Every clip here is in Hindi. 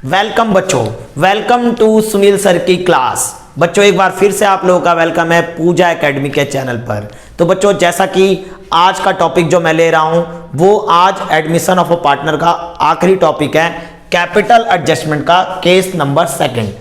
वेलकम बच्चों, वेलकम टू सुनील सर की क्लास। बच्चों एक बार फिर से आप लोगों का वेलकम है पूजा एकेडमी के चैनल पर। तो बच्चों जैसा कि आज का टॉपिक जो मैं ले रहा हूं वो आज एडमिशन ऑफ अ पार्टनर का आखिरी टॉपिक है, कैपिटल एडजस्टमेंट का केस नंबर सेकंड।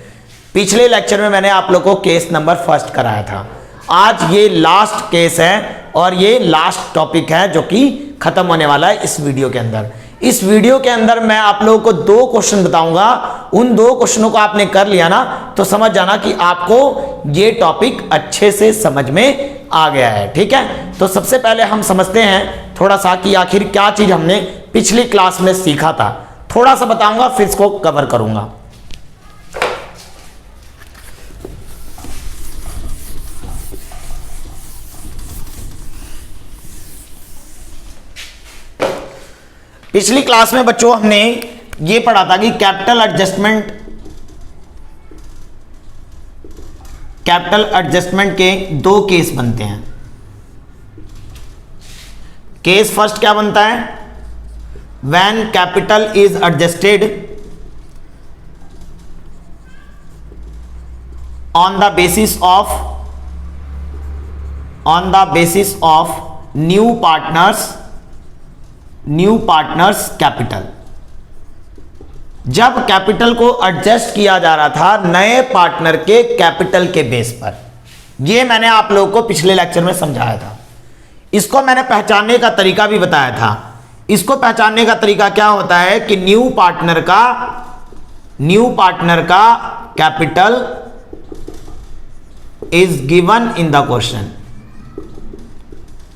पिछले लेक्चर में मैंने आप लोगों को केस नंबर फर्स्ट कराया था। आज ये लास्ट केस है और ये लास्ट टॉपिक है जो कि खत्म होने वाला है इस वीडियो के अंदर। इस वीडियो के अंदर मैं आप लोगों को दो क्वेश्चन बताऊंगा। उन दो क्वेश्चनों को आपने कर लिया ना तो समझ जाना कि आपको ये टॉपिक अच्छे से समझ में आ गया है। ठीक है, तो सबसे पहले हम समझते हैं थोड़ा सा कि आखिर क्या चीज हमने पिछली क्लास में सीखा था। थोड़ा सा बताऊंगा फिर इसको कवर करूंगा। पिछली क्लास में बच्चों हमने ये पढ़ा था कि कैपिटल एडजस्टमेंट के दो केस बनते हैं। केस फर्स्ट क्या बनता है? When capital is adjusted on the basis of new partners capital. जब कैपिटल को एडजस्ट किया जा रहा था नए पार्टनर के कैपिटल के बेस पर। यह मैंने आप लोगों को पिछले लेक्चर में समझाया था। इसको मैंने पहचानने का तरीका भी बताया था। इसको पहचानने का तरीका क्या होता है कि न्यू पार्टनर का capital is given in the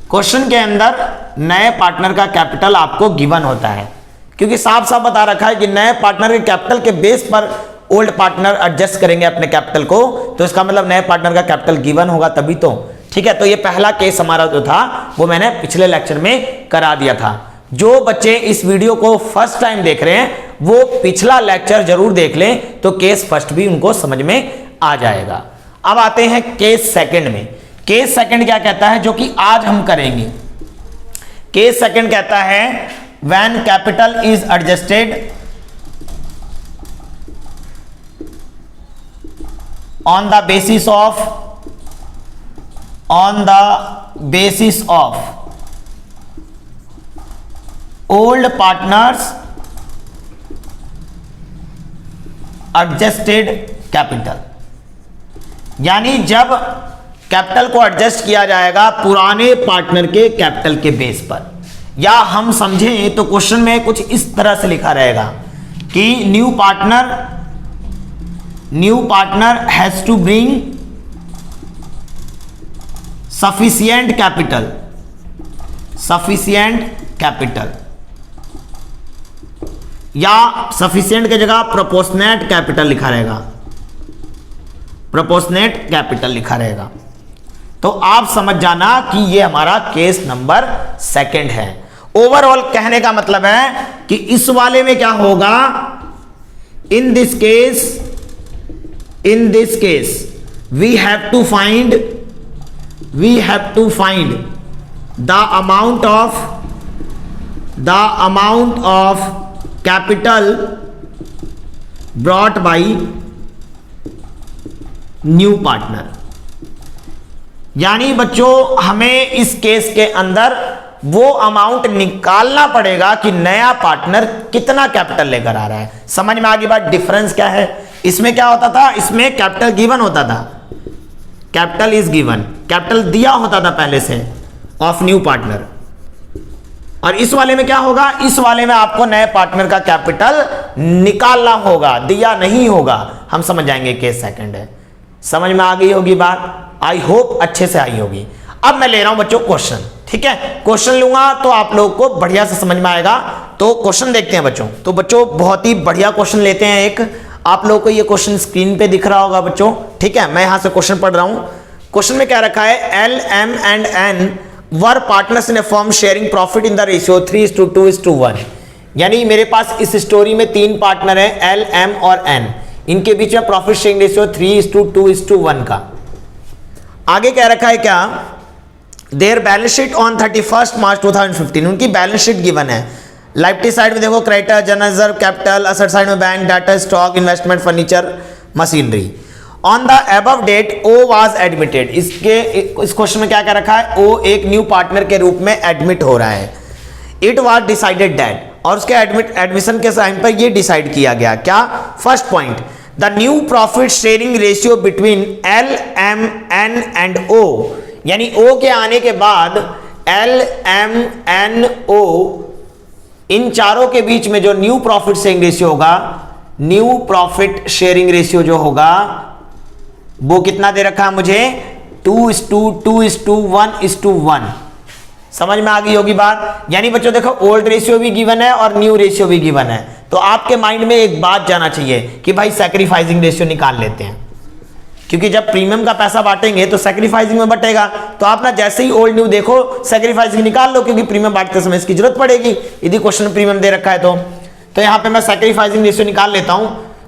question के अंदर नए पार्टनर का कैपिटल आपको गिवन होता है, क्योंकि साफ साफ बता रखा है कि नए पार्टनर के कैपिटल के बेस पर ओल्ड पार्टनर एडजस्ट करेंगे अपने कैपिटल को, तो इसका मतलब नए पार्टनर का कैपिटल गिवन होगा तभी तो। ठीक है, तो ये पहला केस हमारा जो था वो मैंने पिछले लेक्चर में करा दिया था। जो बच्चे इस वीडियो को फर्स्ट टाइम देख रहे हैं वो पिछला लेक्चर जरूर देख लें, तो केस फर्स्ट भी उनको समझ में आ जाएगा। अब आते हैं केस सेकंड में। केस सेकंड क्या कहता है, जो कि आज हम करेंगे। केस सेकंड कहता है when capital is adjusted on the basis of old partners adjusted capital. यानी जब कैपिटल को एडजस्ट किया जाएगा पुराने पार्टनर के कैपिटल के बेस पर, या हम समझें तो क्वेश्चन में कुछ इस तरह से लिखा रहेगा कि new partner has to bring sufficient capital, या सफिशिएंट की जगह प्रोपोर्शनेट कैपिटल लिखा रहेगा। तो आप समझ जाना कि ये हमारा केस नंबर सेकंड है। ओवरऑल कहने का मतलब है कि इस वाले में क्या होगा, in this case we have to find the amount of capital brought by new partner. यानी बच्चों हमें इस केस के अंदर वो अमाउंट निकालना पड़ेगा कि नया पार्टनर कितना कैपिटल लेकर आ रहा है। समझ में आ गई बात? डिफरेंस क्या है? इसमें क्या होता था, इसमें कैपिटल गिवन होता था, कैपिटल इज गिवन, कैपिटल दिया होता था पहले से ऑफ न्यू पार्टनर। और इस वाले में क्या होगा, इस वाले में आपको नए पार्टनर का कैपिटल निकालना होगा, दिया नहीं होगा। हम समझ जाएंगे केस सेकंड है। समझ में आ गई होगी बात? आई होप अच्छे से आई होगी। अब मैं ले रहा हूं बच्चों क्वेश्चन। ठीक है, क्वेश्चन लूंगा तो आप लोगों को बढ़िया से समझ में आएगा। तो क्वेश्चन देखते हैं बच्चों। तो बच्चों बहुत ही बढ़िया क्वेश्चन लेते हैं। एक आप लोगों को ये क्वेश्चन स्क्रीन पे दिख रहा होगा बच्चों। ठीक है, मैं यहां से क्वेश्चन पढ़ रहा हूं। क्वेश्चन में क्या रखा है, L, M and N were partners in a firm sharing profit in the ratio 3:2:1। यानी मेरे पास इस स्टोरी में तीन पार्टनर हैं, एल, एम और एन। इनके बीच में प्रॉफिट शेयरिंग रेशियो 3:2:1 का। आगे क्या रखा है, क्या there balance sheet on 31 March 2015, उनकी बैलेंस शीट गिवन है। लाइबिलिटी साइड में देखो creditor, general reserve, capital, asset side में bank, data, stock, investment, furniture, machinery. On the above date O was admitted, इस क्वेश्चन में क्या क्या रखा है, ओ एक न्यू पार्टनर के रूप में एडमिट हो रहा है। इट वाज डिसाइडेड दैट, और उसके एडमिशन के टाइम पर ये डिसाइड किया गया क्या, first point, the new profit sharing ratio between L, M, N and O, यानी ओ के आने के बाद एल, एम, एन, ओ, इन चारों के बीच में जो न्यू प्रॉफिट शेयरिंग रेशियो होगा, न्यू प्रॉफिट शेयरिंग रेशियो जो होगा वो कितना दे रखा है मुझे, 2:1:1। समझ में आ गई होगी बात। यानी बच्चों देखो ओल्ड रेशियो भी गिवन है और न्यू रेशियो भी गिवन है, तो आपके माइंड में एक बात जाना चाहिए कि भाई सैक्रिफाइसिंग रेशियो निकाल लेते हैं, क्योंकि जब प्रीमियम का पैसा बांटेंगे तो सैक्रिफाइसिंग में बटेगा। तो आप ना जैसे ही ओल्ड न्यू देखो सैक्रिफाइसिंग निकाल लो, क्योंकि प्रीमियम बांटते समय इसकी जरूरत पड़ेगी यदि क्वेश्चन में प्रीमियम दे रखा है तो यहां पे मैं सैक्रिफाइसिंग रेशियो निकाल लेता हूं।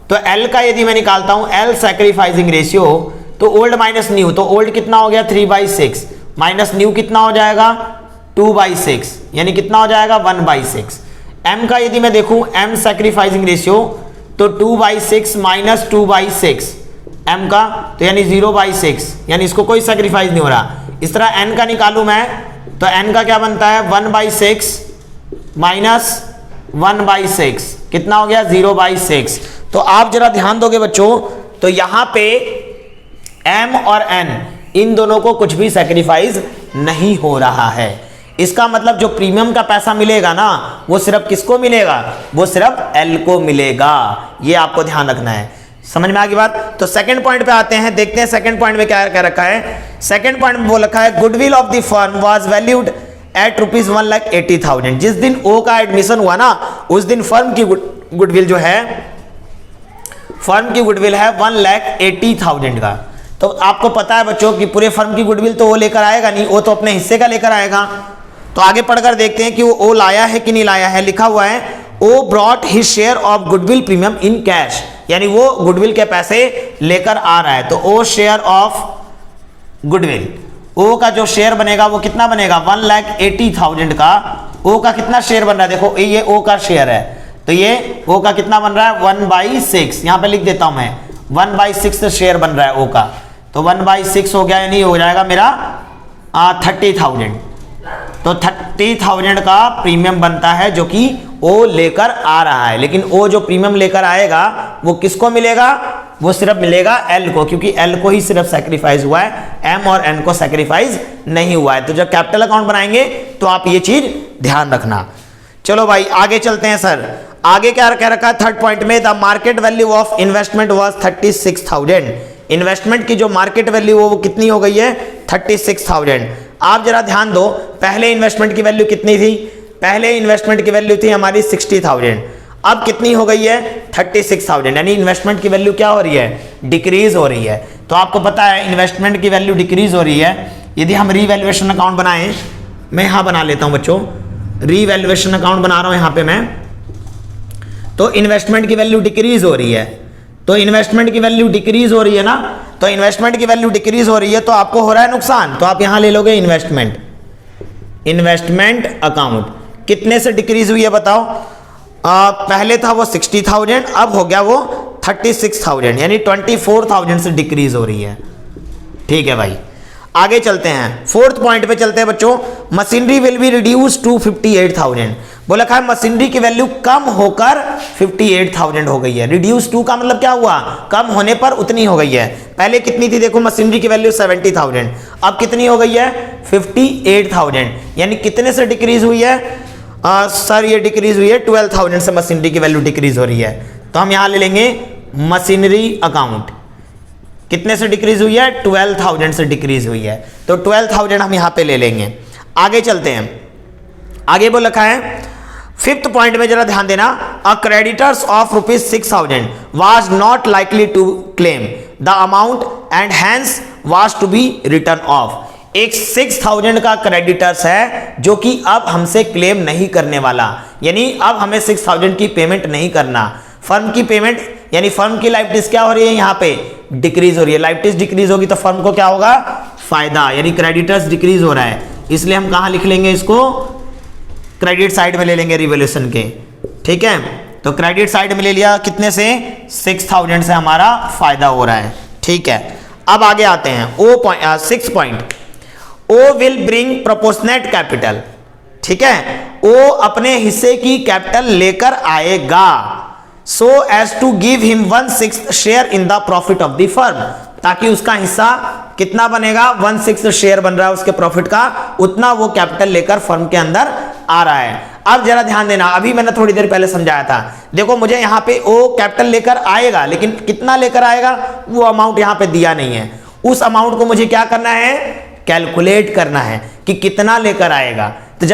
तो एल का यदि मैं निकालता हूं, एल सैक्रिफाइसिंग रेशियो, तो ओल्ड माइनस न्यू, तो ओल्ड कितना हो गया 3/6 माइनस न्यू कितना हो जाएगा 2/6, यानी कितना हो जाएगा 1/6। एम का यदि मैं देखूं, एम सैक्रिफाइसिंग रेशियो, तो 2/6 माइनस 2/6 एम का, तो यानी 0/6, यानी इसको कोई सैक्रिफाइस नहीं हो रहा। इस तरह एन का निकालूं मैं, तो एन का क्या बनता है 1/6 माइनस 1/6, कितना हो गया 0/6। तो आप जरा ध्यान दोगे बच्चों, तो यहां पे एम और एन इन दोनों को कुछ भी सैक्रिफाइस नहीं हो रहा है। इसका मतलब जो प्रीमियम का पैसा मिलेगा ना, वो सिर्फ किसको मिलेगा, वो सिर्फ एल को मिलेगा। ये आपको ध्यान रखना है। समझ में आ गई बात। तो सेकंड पॉइंट पे आते हैं, देखते हैं सेकंड पॉइंट में क्या क्या रखा है। सेकंड पॉइंट में वो रखा है, goodwill of the firm was valued at ₹1,80,000। जिस दिन ओ का एडमिशन हुआ ना, उस दिन फर्म की गुडविल जो है, फर्म की गुडविल है 1,80,000 का। तो आपको पता है बच्चों कि पूरे फर्म की गुडविल तो वो लेकर आएगा नहीं, वो तो अपने हिस्से का लेकर आएगा। तो आगे पढ़कर देखते हैं कि वो ओ लाया है कि नहीं लाया है। लिखा हुआ है, O brought his share of goodwill premium in cash, यानी वो गुडविल के पैसे लेकर आ रहा है। तो ओ शेयर ऑफ गुडविल, ओ का जो शेयर बनेगा वो कितना बनेगा 1,80,000 का। ओ का कितना शेयर बन रहा है, देखो ये ओ का शेयर है, तो ये ओ का कितना बन रहा है 1/6, यहां पे लिख देता हूं मैं 1/6 शेयर बन रहा है ओ का। तो 1/6 हो गया, यानी हो जाएगा मेरा 30,000। तो 30,000 का प्रीमियम बनता है जो कि ओ लेकर आ रहा है। लेकिन ओ जो प्रीमियम लेकर आएगा वो किसको मिलेगा, वो सिर्फ मिलेगा एल को, क्योंकि एल को ही सिर्फ सैक्रिफाइस हुआ है, एम और एन को सैक्रिफाइस नहीं हुआ है। तो जब कैपिटल अकाउंट बनाएंगे तो आप ये चीज ध्यान रखना। चलो भाई आगे चलते हैं सर। आगे क्या कह रखा है थर्ड पॉइंट में, the market value of investment was 36,000। Investment की जो मार्केट वैल्यू वो कितनी हो गई है 36,000। आप जरा ध्यान दो, पहले इन्वेस्टमेंट की वैल्यू कितनी थी, पहले इन्वेस्टमेंट की वैल्यू थी हमारी 60,000, अब कितनी हो गई है 36,000, यानी इन्वेस्टमेंट की वैल्यू क्या हो रही है, डिक्रीज हो रही है। तो आपको पता है इन्वेस्टमेंट की वैल्यू डिक्रीज हो रही है। यदि हम रीवैल्यूएशन अकाउंट बनाएं, मैं यहां बना लेता हूं बच्चों, रीवैल्यूएशन अकाउंट बना रहा हूं यहां पे मैं, तो इन्वेस्टमेंट की वैल्यू डिक्रीज हो रही है। तो इन्वेस्टमेंट की वैल्यू डिक्रीज हो रही है ना, तो इन्वेस्टमेंट की वैल्यू डिक्रीज हो रही है तो आपको हो रहा है नुकसान। तो आप यहां ले लोगे इन्वेस्टमेंट, इन्वेस्टमेंट अकाउंट कितने से डिक्रीज हुई है बताओ। पहले था वो 60,000, अब हो गया वो 36,000, यानी 24,000 से डिक्रीज हो रही है। ठीक है भाई, आगे चलते हैं, फोर्थ पॉइंट पे चलते हैं बच्चों। Machinery will be reduce to 58,000। बोला है मशीनरी की वैल्यू कम होकर 58,000 हो गई है। रिड्यूस टू का मतलब क्या हुआ, कम होने पर उतनी हो गई है। पहले कितनी थी देखो, मशीनरी की वैल्यू 70,000, अब कितनी हो गई है 58,000, यानी कितने से डिक्रीज हुई है सर, ये डिक्रीज हुई है 12,000 से मशीनरी की वैल्यू डिक्रीज हो रही है। तो हम यहां ले लेंगे मशीनरी अकाउंट, कितने से डिक्रीज हुई है 12,000 से डिक्रीज हुई है। तो 12,000 हम यहां पे ले लेंगे। आगे चलते हैं, आगे वो लिखा है फिफ्थ पॉइंट में जरा ध्यान देना, a creditors of ₹6,000 was not likely to claim the amount and hence was to be written off. एक 6,000 का क्रेडिटर्स है जो कि अब हमसे क्लेम नहीं करने वाला, यानी अब हमें 6,000 की पेमेंट नहीं करना। फर्म की पेमेंट यानी फर्म की लाइबिलिटीज क्या हो रही है, यहां पे डिक्रीज हो रही है। लाइबिलिटीज डिक्रीज होगी तो फर्म को क्या होगा, फायदा, यानी क्रेडिटर्स डिक्रीज हो रहा है। इसलिए हम कहां लिख लेंगे इसको, क्रेडिट साइड में ले लेंगे रिवॉल्यूशन के, ठीक है। तो क्रेडिट साइड में ले लिया, कितने से 6000 से हमारा फायदा हो रहा है, ठीक है। अब आगे आते हैं 6 point, O will bring proportionate capital, ठीक है। ओ अपने हिस्से की कैपिटल लेकर आएगा, so as to give him 1/6 share in the profit of the firm, ताकि उसका हिस्सा कितना बनेगा, 1/6 शेयर बन रहा है उसके प्रॉफिट का, उतना वो कैपिटल लेकर फर्म के अंदर आ रहा है। अब जरा ध्यान देना, अभी मैंने थोड़ी देर पहले समझाया था, देखो मुझे यहां पे ओ कैपिटल लेकर आएगा, लेकिन कितना लेकर आएगा वो अमाउंट यहां पे दिया नहीं है। उस अमाउंट को मुझे क्या करना है, कैलकुलेट करना है कि कितना लेकर आएगा। तो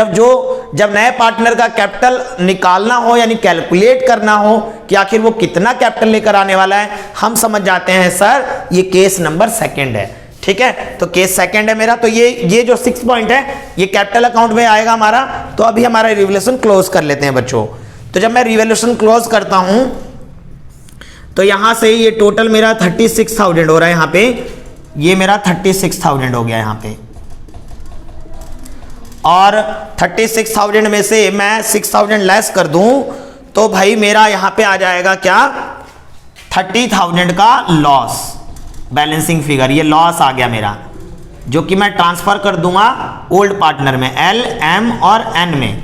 जब नए पार्टनर का कैपिटल निकालना हो यानी कैलकुलेट करना हो कि आखिर वो कितना कैपिटल लेकर आने वाला है, हम समझ जाते हैं सर ये केस नंबर 2 है, ठीक है। तो केस 2 है मेरा। तो ये जो 6 पॉइंट है ये कैपिटल अकाउंट में आएगा हमारा। तो अभी हमारा रिवॉल्यूशन क्लोज कर लेते हैं बच्चों। तो जब मैं रिवॉल्यूशन क्लोज करता हूं तो यहां से ये टोटल मेरा 36,000 हो रहा है, यहां पे ये मेरा 36,000 हो गया यहां पे, और 36,000 में से मैं 6,000 लेस कर दूं तो भाई मेरा यहां पे आ जाएगा क्या, 30,000 का लॉस, बैलेंसिंग फिगर ये लॉस आ गया मेरा, जो कि मैं ट्रांसफर कर दूंगा ओल्ड पार्टनर में, एल, एम और एन में,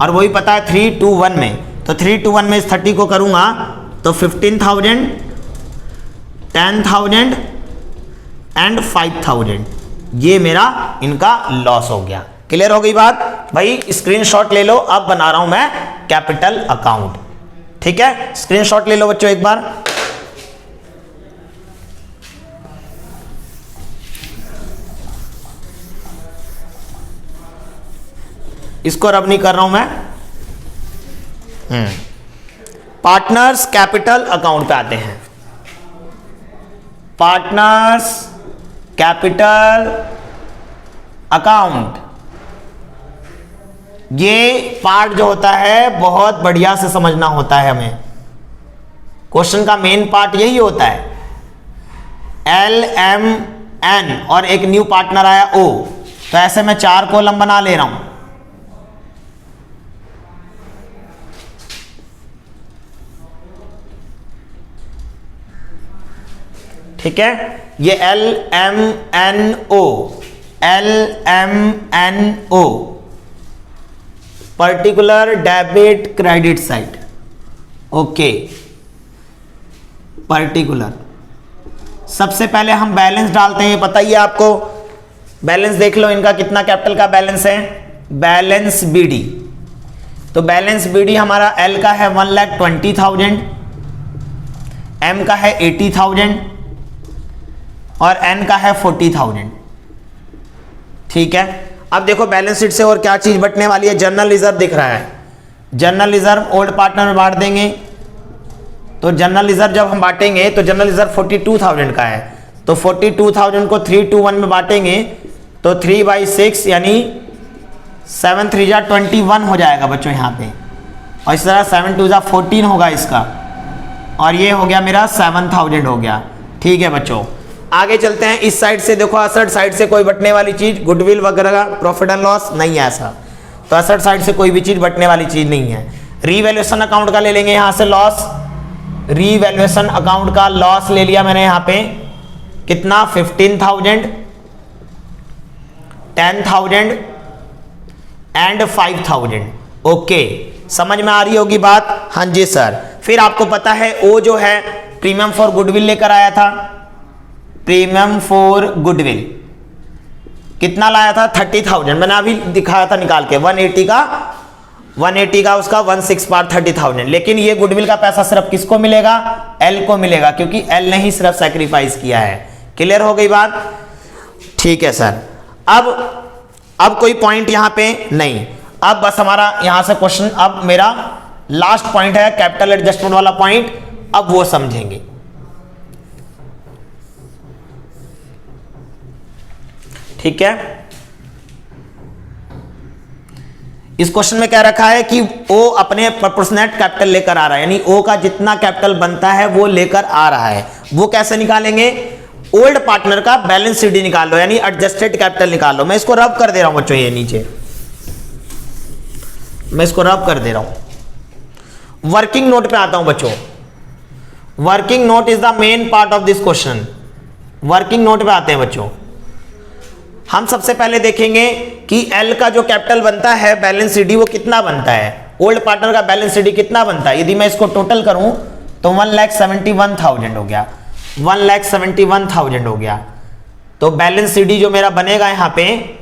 और वही पता है 3 to 1 में। तो 3 to 1 में इस 30 को करूंगा तो 15,000, 10,000 एंड 5,000, ये मेरा इनका लॉस हो गया। क्लियर हो गई बात भाई? स्क्रीनशॉट ले लो, अब बना रहा हूं मैं कैपिटल अकाउंट, ठीक है। स्क्रीनशॉट ले लो बच्चों एक बार। इसको रब नहीं कर रहा हूं मैं। पार्टनर्स कैपिटल अकाउंट पे आते हैं। पार्टनर्स कैपिटल अकाउंट, ये पार्ट जो होता है बहुत बढ़िया से समझना होता है हमें। क्वेश्चन का मेन पार्ट यही होता है, एल, एम, एन और एक न्यू पार्टनर आया ओ, तो ऐसे मैं 4 कॉलम बना ले रहा हूं। ठीक है, ये L, M, N, O, L, M, N, O, particular debit credit side, okay. Particular, सबसे पहले हम बैलेंस डालते हैं, पता ही है आपको, बैलेंस देख लो इनका कितना कैपिटल का बैलेंस है, बैलेंस बीडी। तो बैलेंस बीडी हमारा एल का है 1,20,000, एम का है 80,000 और एन का है 40,000, ठीक है। अब देखो बैलेंस शीट से और क्या चीज बटने वाली है, जनरल रिजर्व दिख रहा है। जनरल रिजर्व ओल्ड पार्टनर में बांट देंगे, तो जनरल रिजर्व जब हम बांटेंगे तो जनरल रिजर्व 42,000 का है, तो 42,000 को 3 to 1 में बांटेंगे तो 3/6 यानी 7 3 जा 21 हो जाएगा बच्चों यहाँ पे, और इस तरह 7 2 जा 14 होगा इसका, और ये हो गया मेरा 7,000 हो गया, ठीक है बच्चों। आगे चलते हैं, इस साइड से देखो, असट साइड से कोई बटने वाली चीज, गुडविल वगैरह, प्रॉफिट एंड लॉस नहीं है ऐसा, तो असट साइड से कोई भी चीज बटने वाली चीज नहीं है। रीवैल्यूएशन अकाउंट का ले लेंगे यहां से लॉस, रीवैल्यूएशन अकाउंट का लॉस ले लिया मैंने यहां पे, कितना 15,000, 10,000 एंड 5,000, ओके। समझ में आ रही होगी बात? हाँ जी सर। फिर आपको पता है ओ जो है प्रीमियम फॉर गुडविल लेकर आया था, प्रीमियम फॉर गुडविल कितना लाया था, 30,000, मैंने अभी दिखाया था निकाल के, 180 का उसका 1/6 पार्ट 30,000। लेकिन ये गुडविल का पैसा सिर्फ किसको मिलेगा, एल को मिलेगा, क्योंकि एल ने ही सिर्फ सैक्रिफाइस किया है। क्लियर हो गई बात? ठीक है सर। अब कोई पॉइंट यहां पे नहीं, अब बस हमारा यहां से क्वेश्चन, अब मेरा लास्ट पॉइंट है कैपिटल एडजस्टमेंट वाला पॉइंट, अब वो समझेंगे। ठीक है, इस क्वेश्चन में क्या रखा है कि ओ अपने प्रोपोर्शनेट कैपिटल लेकर आ रहा है, यानी ओ का जितना कैपिटल बनता है वो लेकर आ रहा है। वो कैसे निकालेंगे, ओल्ड पार्टनर का बैलेंस शीट निकाल लो, यानी एडजस्टेड कैपिटल निकाल लो। मैं इसको रब कर दे रहा हूं बच्चों, ये नीचे मैं इसको रब कर दे रहा हूं। वर्किंग नोट पे आता हूं बच्चों। Working note is the main part of this question. Working note पे आते हैं बच्चों। हम सबसे पहले देखेंगे कि एल का जो कैपिटल बनता है बैलेंस शीट वो कितना बनता है। ओल्ड पार्टनर का बैलेंस शीट कितना बनता है। यदि मैं इसको टोटल करूं तो 1,71,000 हो गया, 1,71,000 हो गया। तो बैलेंस शीट जो मेरा बनेगा यहां पे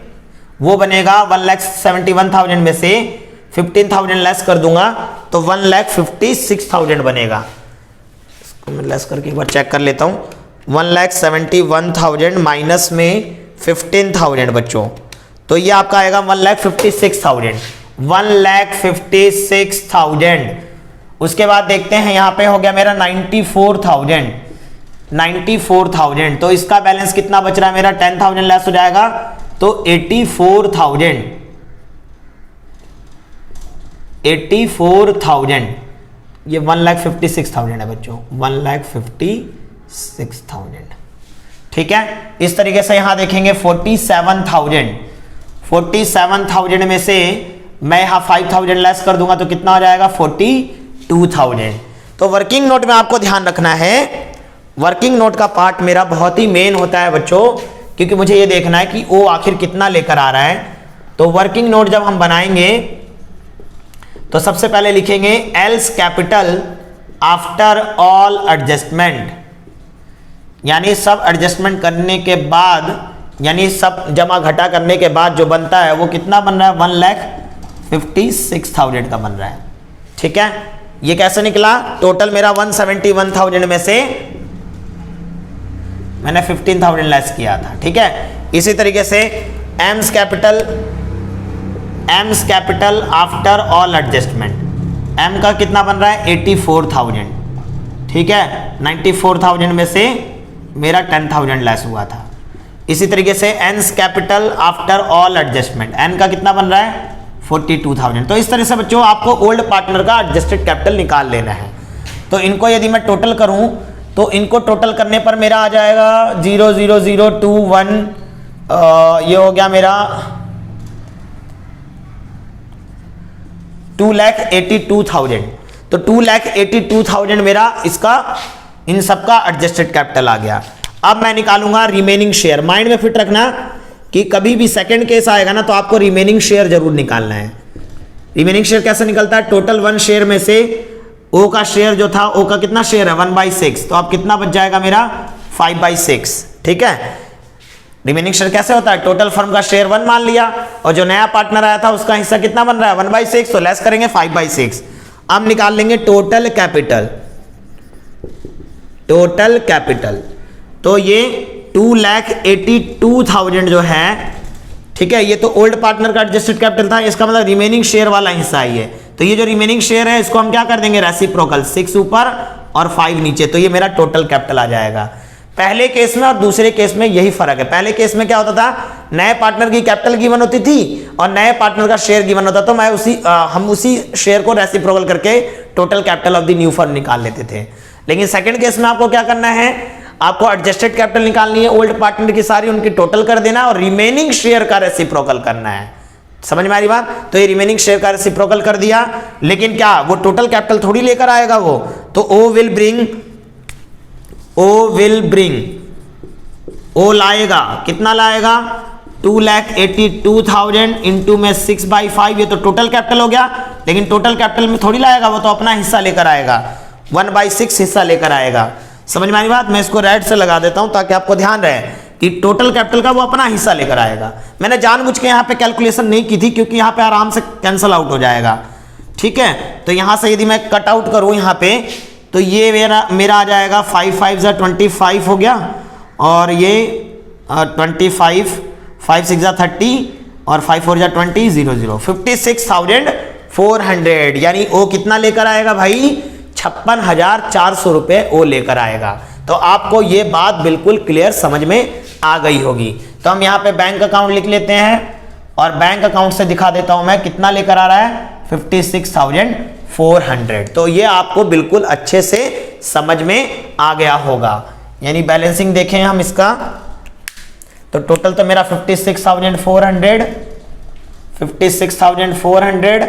वो बनेगा 1,71,000 में से 15,000 लेस कर दूंगा तो 1,56,000 बनेगा। इसको मैं लेस करके एक बार चेक कर लेता हूं। 1,71,000 माइनस में 15,000 बच्चों, तो ये आपका आएगा 1,56,000, 1,56,000। उसके बाद देखते हैं यहां पे हो गया मेरा 94,000, 94,000। तो इसका बैलेंस कितना बच रहा है मेरा, 10,000 लेस हो जाएगा तो 84,000, 84,000। ये 1,56,000 है बच्चों, 1,56,000। ठीक है। इस तरीके से यहां देखेंगे 47,000, 47,000 में से मैं यहां 5,000 लेस कर दूंगा तो कितना हो जाएगा 42,000। तो वर्किंग नोट में आपको ध्यान रखना है, वर्किंग नोट का पार्ट मेरा बहुत ही मेन होता है बच्चों, क्योंकि मुझे ये देखना है कि वो आखिर कितना लेकर आ रहा है। तो वर्किंग नोट जब हम बनाएंगे तो सबसे पहले लिखेंगे else capital after all adjustment, यानी सब एडजस्टमेंट करने के बाद, यानी सब जमा घटा करने के बाद जो बनता है वो कितना बन रहा है, 1,56,000 का बन रहा है। ठीक है। ये कैसे निकला, टोटल मेरा 171,000 में से मैंने 15,000 लेस किया था। ठीक है। इसी तरीके से M's capital after all adjustment, M का कितना बन रहा है 84,000। ठीक है। 94,000 में से मेरा 10,000 लेस हुआ था। इसी तरीके से N's capital after all adjustment, N का कितना बन रहा है 42,000। तो इस तरह से बच्चों आपको ओल्ड पार्टनर का एडजस्टेड कैपिटल निकाल लेना है। तो इनको यदि मैं टोटल करूं तो इनको टोटल करने पर मेरा आ जाएगा 0,0,0,2,1, ये हो गया मेरा 2,82,000। तो 2,82,000 मेरा इसका इन सबका एडजस्टेड कैपिटल आ गया। अब मैं निकालूंगा रिमेनिंग शेयर। माइंड में फिट रखना कि कभी भी सेकंड केस आएगा ना तो आपको रिमेनिंग शेयर जरूर निकालना है। रिमेनिंग शेयर कैसे निकलता है, टोटल 1 शेयर में से ओ का शेयर जो था, ओ का कितना शेयर है 1/6, तो अब कितना बच जाएगा मेरा 5/6। ठीक है। रिमेनिंग शेयर कैसे होता है, टोटल फर्म का शेयर 1 मान लिया और जो नया पार्टनर आया था उसका हिस्सा कितना बन रहा है 1/6, तो लेस करेंगे 5/6। अब निकाल लेंगे टोटल कैपिटल, टोटल कैपिटल। तो ये 2,82,000 जो है, ठीक है, ये तो ओल्ड पार्टनर का एडजस्टेड कैपिटल था, इसका मतलब रिमेनिंग शेयर वाला हिस्सा है ये। तो ये जो रिमेनिंग शेयर है इसको हम क्या कर देंगे रेसिप्रोकल, 6 ऊपर और 5 नीचे, तो ये मेरा टोटल कैपिटल आ जाएगा। पहले केस में और दूसरे केस में यही फर्क है। पहले केस में क्या होता था, नए पार्टनर की कैपिटल गिवन होती थी और नए पार्टनर का शेयर गिवन होता, तो मैं हम उसी शेयर को रेसिप्रोकल करके total capital of the new firm निकाल लेते थे। लेकिन सेकंड केस में आपको क्या करना है, आपको एडजस्टेड कैपिटल निकालनी है, ओल्ड पार्टनर की सारी उनकी टोटल कर देना और रिमेनिंग शेयर का रेसिप्रोकल करना है। समझ में आ रही बात। तो ये रिमेनिंग शेयर का रेसिप्रोकल कर दिया, लेकिन क्या वो टोटल कैपिटल थोड़ी लेकर आएगा वो, तो ओ लाएगा, कितना लाएगा 2,82,000 इंटू में 6/5, ये तो टोटल कैपिटल हो गया। लेकिन टोटल कैपिटल में थोड़ी लाएगा, वो तो अपना हिस्सा लेकर आएगा, 1/6 हिस्सा लेकर आएगा। समझ में आ रही बात। मैं इसको रेड से लगा देता हूं ताकि आपको ध्यान रहे कि टोटल कैपिटल का वो अपना हिस्सा लेकर आएगा। मैंने जानबूझ के यहाँ पे कैलकुलेशन नहीं की थी क्योंकि यहाँ पे आराम से कैंसल आउट हो जाएगा। ठीक है। तो यहाँ से यदि मैं कट आउट करूँ यहाँ पे, तो ये मेरा आ जाएगा 5 5 जा 25 हो गया, और ये 25, 5 6 जा 30 और 5 4 जा 20, 0 0, 56,400। यानी ओ कितना लेकर आएगा भाई, 56,400 रुपए ओ लेकर आएगा। तो आपको ये बात बिल्कुल क्लियर समझ में आ गई होगी। तो हम यहाँ पे बैंक अकाउंट लिख लेते हैं और बैंक अकाउंट से दिखा देता हूं मैं कितना लेकर आ रहा है 56,400। तो ये आपको बिल्कुल अच्छे से समझ में आ गया होगा। यानी बैलेंसिंग देखें हम इसका, तो टोटल तो मेरा 56,400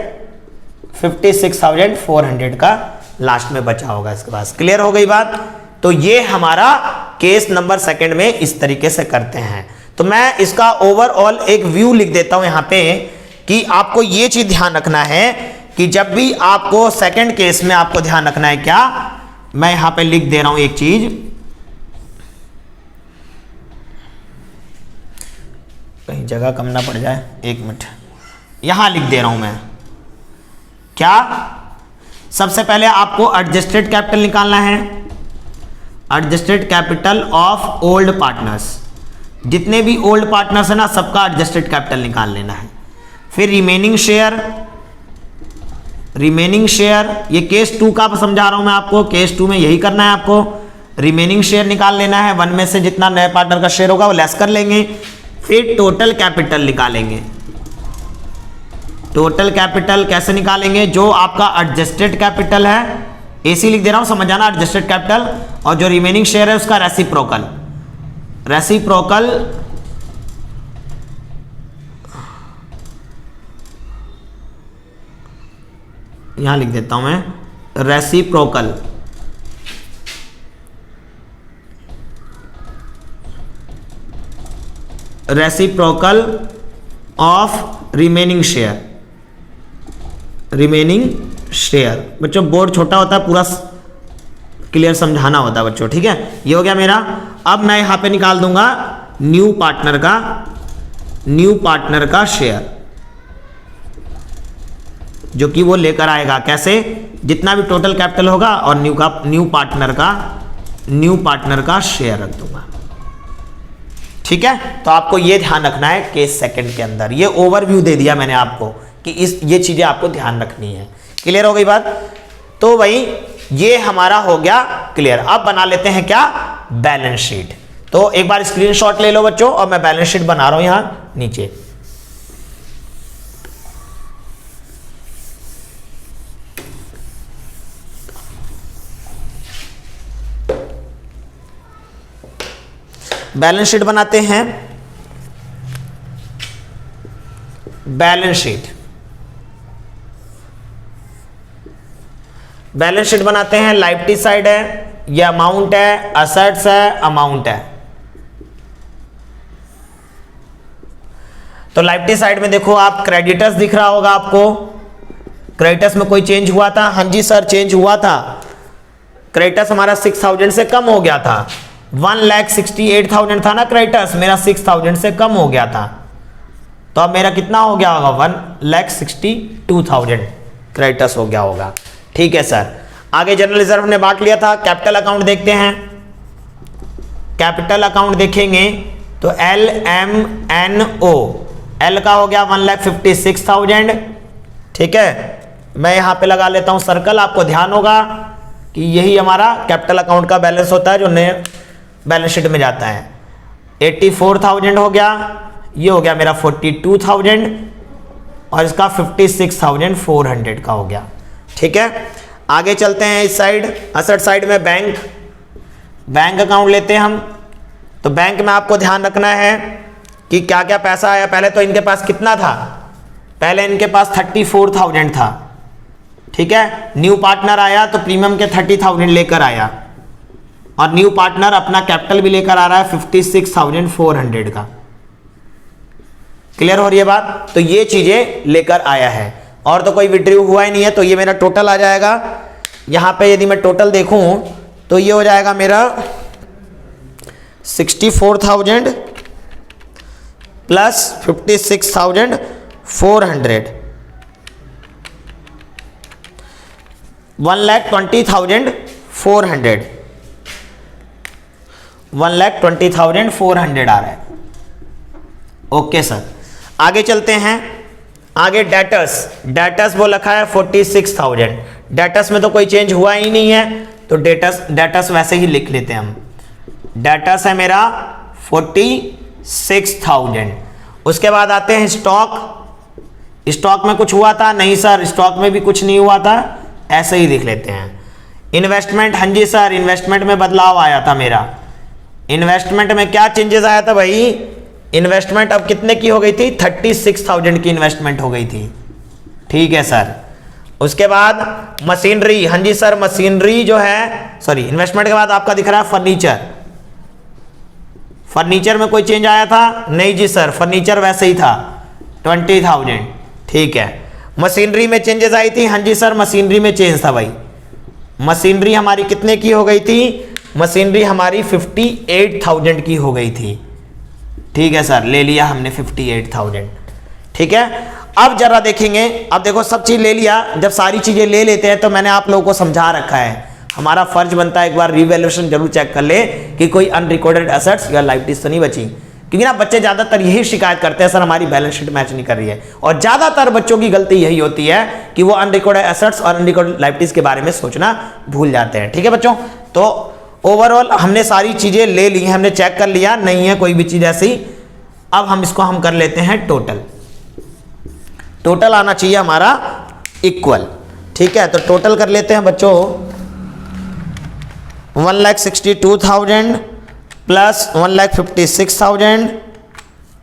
56,400 का लास्ट में बचा होगा इसके पास। क्लियर हो गई बात। तो ये हमारा केस नंबर सेकंड में इस तरीके से करते हैं। तो मैं इसका ओवरऑल एक व्यू लिख देता हूं यहां पे कि आपको ये चीज ध्यान रखना है कि जब भी आपको सेकंड केस में आपको ध्यान रखना है क्या, मैं यहां पे लिख दे रहा हूं एक चीज, कहीं जगह कम ना पड़ जाए, एक मिनट, यहां लिख दे रहा हूं मैं क्या। सबसे पहले आपको एडजस्टेड कैपिटल निकालना है, adjusted capital of old partners, जितने भी ओल्ड पार्टनर्स है ना सबका एडजस्टेड कैपिटल निकाल लेना है। फिर रिमेनिंग शेयर, रिमेनिंग शेयर ये केस 2 का समझा रहा हूं मैं आपको, केस 2 में यही करना है आपको, रिमेनिंग शेयर निकाल लेना है, 1 में से जितना नए पार्टनर का शेयर होगा वो लेस कर लेंगे। फिर टोटल कैपिटल निकालेंगे। टोटल कैपिटल कैसे निकालेंगे, जो आपका एडजस्टेड कैपिटल है, एसी लिख दे रहा हूं समझ जाना, एडजस्टेड कैपिटल, और जो रिमेनिंग शेयर है उसका रेसिप्रोकल, रेसिप्रोकल यहां लिख देता हूं मैं, reciprocal, reciprocal of remaining share, remaining share. बच्चों बोर्ड छोटा होता है, पूरा क्लियर समझाना होता है बच्चों, ठीक है। ये हो गया मेरा। अब मैं यहां पे निकाल दूंगा न्यू पार्टनर का, न्यू पार्टनर का शेयर, जो कि वो लेकर आएगा कैसे, जितना भी टोटल कैपिटल होगा और न्यू पार्टनर का शेयर रख दूंगा, ठीक है। तो आपको ये ध्यान रखना है केस सेकंड के अंदर। ये ओवरव्यू दे दिया मैंने आपको कि ये चीजें आपको ध्यान रखनी है। क्लियर हो गई बात। तो भाई ये हमारा हो गया क्लियर। अब बना लेते हैं क्या, बैलेंस शीट। तो एक बार स्क्रीनशॉट ले लो बच्चों, और मैं बैलेंस शीट बना रहा हूं यहां नीचे। बैलेंस शीट बनाते हैं, बैलेंस शीट, बैलेंस शीट बनाते हैं। लायबिलिटी साइड है, ये अमाउंट है, असेट्स है, अमाउंट है। तो लायबिलिटी साइड में देखो आप, क्रेडिटर्स दिख रहा होगा आपको, क्रेडिटर्स में कोई चेंज हुआ था, हाँ जी सर चेंज हुआ था, क्रेडिटर्स हमारा 6,000 से कम हो गया था, 1,68,000 था ना क्रेडिटर्स, मेरा 6,000 से कम हो गया था। तो अब मेरा कितना हो गया होगा, 1,62,000 क्रेडिटर्स हो गया होगा, ठीक है सर। आगे जनरल रिजर्व ने बांट लिया था। कैपिटल अकाउंट देखते हैं, कैपिटल अकाउंट देखेंगे तो LMNO, एल का हो गया 1,56,000, ठीक है। मैं यहां पे लगा लेता हूं सर्कल, आपको ध्यान होगा कि यही हमारा कैपिटल अकाउंट का बैलेंस होता है जो नए बैलेंस शीट में जाता है। 84,000 हो गया, ये हो गया मेरा 42,000, और इसका 56,400 का हो गया, ठीक है। आगे चलते हैं इस साइड, असेट साइड में बैंक, बैंक अकाउंट लेते हैं हम। तो बैंक में आपको ध्यान रखना है कि क्या क्या पैसा आया। पहले तो इनके पास कितना था, पहले इनके पास 34,000 था, ठीक है। न्यू पार्टनर आया तो प्रीमियम के 30,000 लेकर आया, और न्यू पार्टनर अपना कैपिटल भी लेकर आ रहा है 56,400 का। क्लियर हो रही है बात। तो ये चीजें लेकर आया है, और तो कोई विड्रॉ हुआ ही नहीं है। तो ये मेरा टोटल आ जाएगा, यहां पे यदि मैं टोटल देखूं तो ये हो जाएगा मेरा 64,000 प्लस 56,400, 1,20,400, 1,20,400 आ रहा है। ओके सर, आगे चलते हैं। आगे डेटर्स, डेटर्स वो लिखा है 46,000। डेटर्स में तो कोई चेंज हुआ ही नहीं है, तो डेटर्स वैसे ही लिख लेते हैं हम। डेटर्स है मेरा 46,000। उसके बाद आते हैं स्टॉक। स्टॉक में कुछ हुआ था? नहीं सर, स्टॉक में भी कुछ नहीं हुआ था, ऐसे ही लिख लेते हैं। इन्वेस्टमेंट, हाँ जी सर, इन्वेस्टमेंट में बदलाव आया था मेरा। इन्वेस्टमेंट में क्या चेंजेस आया था भाई? इन्वेस्टमेंट अब कितने की हो गई थी? 36,000 की इन्वेस्टमेंट हो गई थी, ठीक है सर। उसके बाद मशीनरी, हाँ जी सर मशीनरी जो है, सॉरी इन्वेस्टमेंट के बाद आपका दिख रहा है फर्नीचर। फर्नीचर में कोई चेंज आया था? नहीं जी सर, फर्नीचर वैसे ही था 20,000। ठीक है, मशीनरी में चेंजेस आई थी? हाँ जी सर मशीनरी में चेंज था भाई। मशीनरी हमारी कितने की हो गई थी? मशीनरी हमारी 58,000 की हो गई थी। ठीक है सर, ले लिया हमने 58,000। ठीक है, अब जरा देखेंगे, अब देखो सब चीज ले लिया, जब सारी चीजें ले लेते हैं तो मैंने आप लोगों को समझा रखा है, हमारा फर्ज बनता है एक बार रिवैल्यूएशन जरूर चेक कर ले कि कोई अनरिकॉर्डेड एसेट्स या लायबिलिटीज तो नहीं बची। क्योंकि ना बच्चे ज्यादातर यही शिकायत करते हैं सर हमारी बैलेंस शीट मैच नहीं कर रही है, और ज्यादातर बच्चों की गलती यही होती है कि वो अनरिकॉर्डेड एसेट्स और अनरिकॉर्डेड लायबिलिटीज के बारे में सोचना भूल जाते हैं। ठीक है बच्चों, तो ओवरऑल हमने सारी चीजें ले ली, हमने चेक कर लिया, नहीं है कोई भी चीज ऐसी। अब हम इसको हम कर लेते हैं टोटल। टोटल आना चाहिए हमारा इक्वल। ठीक है, तो टोटल कर लेते हैं बच्चों 1,62,000 प्लस 1,56,000,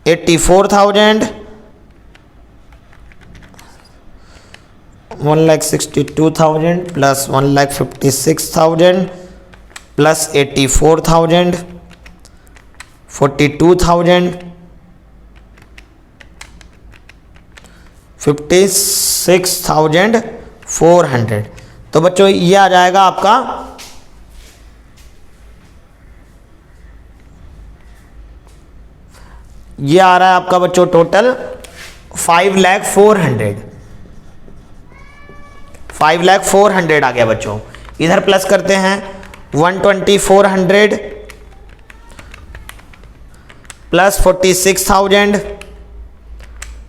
84,000, 1,62,000 प्लस 1,56,000 प्लस 84,000, 42,000, 56,400। तो बच्चों ये आ जाएगा आपका ये आ रहा है आपका बच्चों टोटल 5,04,000। 5,04,000 आ गया बच्चों। इधर प्लस करते हैं 1,24,000 plus 46,000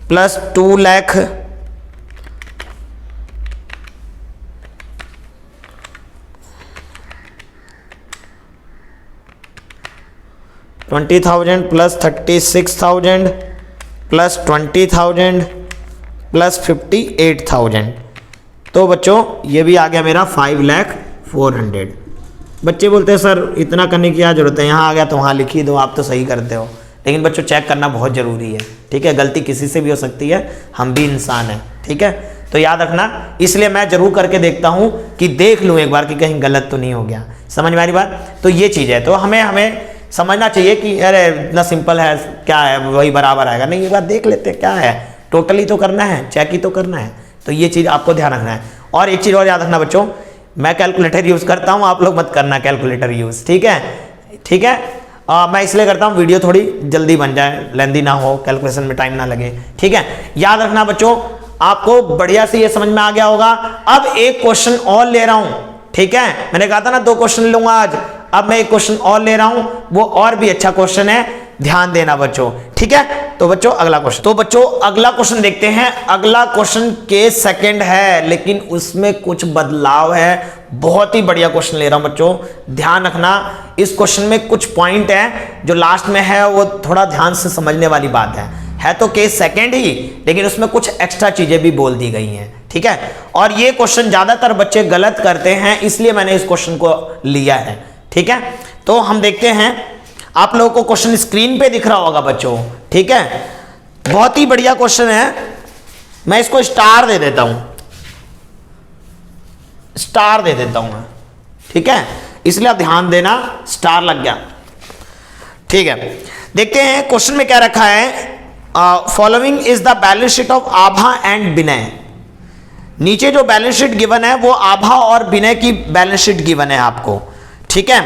plus 2 lakh 20,000 plus 36,000 plus 20,000 plus 58,000। तो बच्चों ये भी आ गया मेरा 5,04,000। बच्चे बोलते हैं सर इतना करने की क्या जरूरत है, यहाँ आ गया तो वहाँ लिख ही दो, आप तो सही करते हो। लेकिन बच्चों चेक करना बहुत ज़रूरी है। ठीक है, गलती किसी से भी हो सकती है, हम भी इंसान हैं। ठीक है, तो याद रखना, इसलिए मैं जरूर करके देखता हूँ कि देख लूँ एक बार कि कहीं गलत तो नहीं हो गया। समझ में आ रही बात? तो ये चीज़ है, तो हमें समझना चाहिए कि अरे इतना सिंपल है, क्या है वही बराबर आएगा। नहीं, एक बार देख लेते हैं क्या है, टोटली तो करना है, चेक ही तो करना है। तो ये चीज़ आपको ध्यान रखना है। और एक चीज़ और याद रखना बच्चों, मैं कैलकुलेटर यूज़ करता हूँ, आप लोग मत करना कैलकुलेटर यूज़। ठीक है, ठीक है। मैं इसलिए करता हूँ वीडियो थोड़ी जल्दी बन जाए, लेंदी ना हो, कैलकुलेशन में टाइम ना लगे। ठीक है, याद रखना बच्चों, आपको बढ़िया से ये समझ में आ गया होगा। अब एक क्वेश्चन और ले रहा हूँ। ठीक है, मैंने कहा था ना 2 क्वेश्चन लूंगा आज, अब मैं एक क्वेश्चन और ले रहा हूं, वो और भी अच्छा क्वेश्चन है, ध्यान देना बच्चों। ठीक है, तो बच्चों अगला क्वेश्चन, तो बच्चों अगला क्वेश्चन देखते हैं। अगला क्वेश्चन केस सेकंड है, लेकिन उसमें कुछ बदलाव है। बहुत ही बढ़िया क्वेश्चन ले रहा हूं बच्चों, ध्यान रखना। इस क्वेश्चन में कुछ पॉइंट है जो लास्ट में है, वो थोड़ा ध्यान से समझने वाली बात है तो केस सेकंड ही, लेकिन उसमें कुछ एक्स्ट्रा चीजें भी बोल दी गई हैं। ठीक है, और ये क्वेश्चन ज्यादातर बच्चे गलत करते हैं, इसलिए मैंने इस क्वेश्चन को लिया है। ठीक है, तो हम देखते हैं, आप लोगों को क्वेश्चन स्क्रीन पे दिख रहा होगा बच्चों। ठीक है, बहुत ही बढ़िया क्वेश्चन है, मैं इसको स्टार दे देता हूं, स्टार दे देता हूं मैं। ठीक है, इसलिए आप ध्यान देना, स्टार लग गया। ठीक है, देखते हैं क्वेश्चन में क्या रखा है। Following is the balance sheet of Abha and Vinay. नीचे जो बैलेंस शीट गिवन है वो आभा और विनय की बैलेंस शीट गिवन है आपको। ठीक है,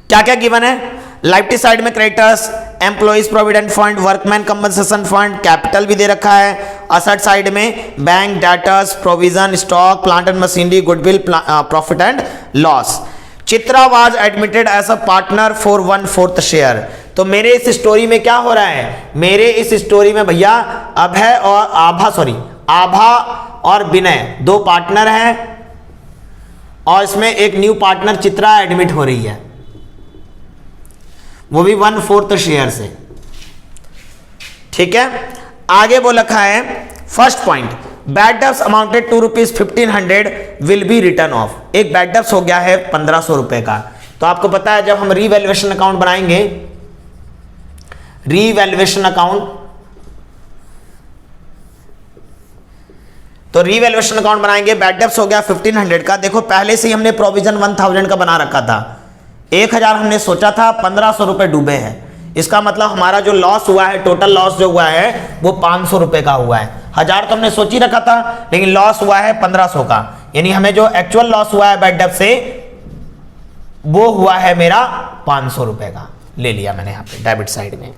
क्या क्या गिवन है? लायबिलिटी साइड में creditors, employees provident fund, workman compensation fund, capital भी दे रखा है। असेट साइड में bank, debtors, provision, stock, plant and machinery, goodwill, profit and loss. Chitra was admitted as a partner for 1/4 share. तो मेरे इस स्टोरी में क्या हो रहा है? मेरे इस स्टोरी में भैया अभय और आभा और विनय 2 पार्टनर हैं, और इसमें एक न्यू पार्टनर चित्रा एडमिट हो रही है, वो भी 1/4 शेयर से। ठीक है, आगे वो लिखा है first point, bad debts amounted to ₹1500 will be written off. एक बैड डेब्ट्स हो गया है 1500 रुपए का। तो आपको पता है जब हम रीवैल्यूएशन अकाउंट बनाएंगे, रीवैल्यूएशन अकाउंट तो रीवैल्यूएशन अकाउंट बनाएंगे। बैड डेब्ट्स हो गया 1500 का। देखो पहले से ही हमने प्रोविजन 1000 का बना रखा था, 1000 हमने सोचा था, 1500 रुपए डूबे हैं। इसका मतलब हमारा जो लॉस हुआ है, टोटल लॉस जो हुआ है वो 500 रुपए का हुआ है। 1000 तो हमने सोच ही रखा था, लेकिन लॉस हुआ है 1500 का, यानी हमें जो एक्चुअल लॉस हुआ है बैड डेब्ट से वो हुआ है मेरा 500 रुपए का, ले लिया मैंने यहाँ पे डेबिट साइड में।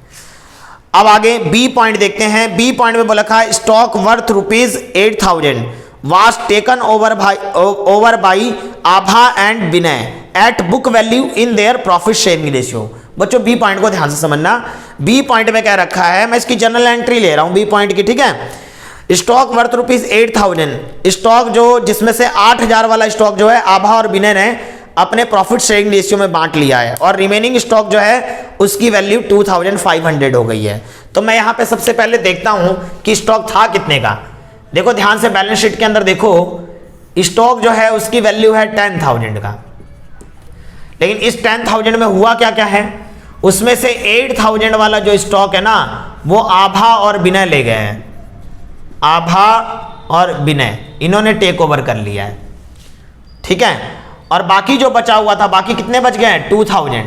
अब आगे बी पॉइंट देखते हैं। बी पॉइंट में बोला था stock worth ₹8000 was taken over by Abha and Vinay at book value in their profit sharing ratio. बच्चों बी पॉइंट को ध्यान से समझना। बी पॉइंट में क्या रखा है, मैं इसकी जनरल एंट्री ले रहा हूं बी पॉइंट की, ठीक है। स्टॉक वर्थ ₹8000, स्टॉक जो जिसमें से 8000 वाला स्टॉक जो है आभा और विनय ने अपने प्रॉफिट शेयरिंग रेशियो में बांट लिया है, और रिमेनिंग स्टॉक जो है उसकी वैल्यू 2500 हो गई है। तो मैं यहां पे सबसे पहले देखता हूं कि स्टॉक था कितने का। देखो ध्यान से बैलेंस शीट के अंदर देखो, स्टॉक जो है उसकी वैल्यू है 10,000 का, लेकिन इस 10,000 में हुआ क्या क्या है, उसमें से 8,000 वाला जो स्टॉक है ना वो आभा और विनय ले गए हैं। आभा और विनय इन्होंने टेक ओवर कर लिया है, ठीक है। और बाकी जो बचा हुआ था, बाकी कितने बच गए हैं 2000,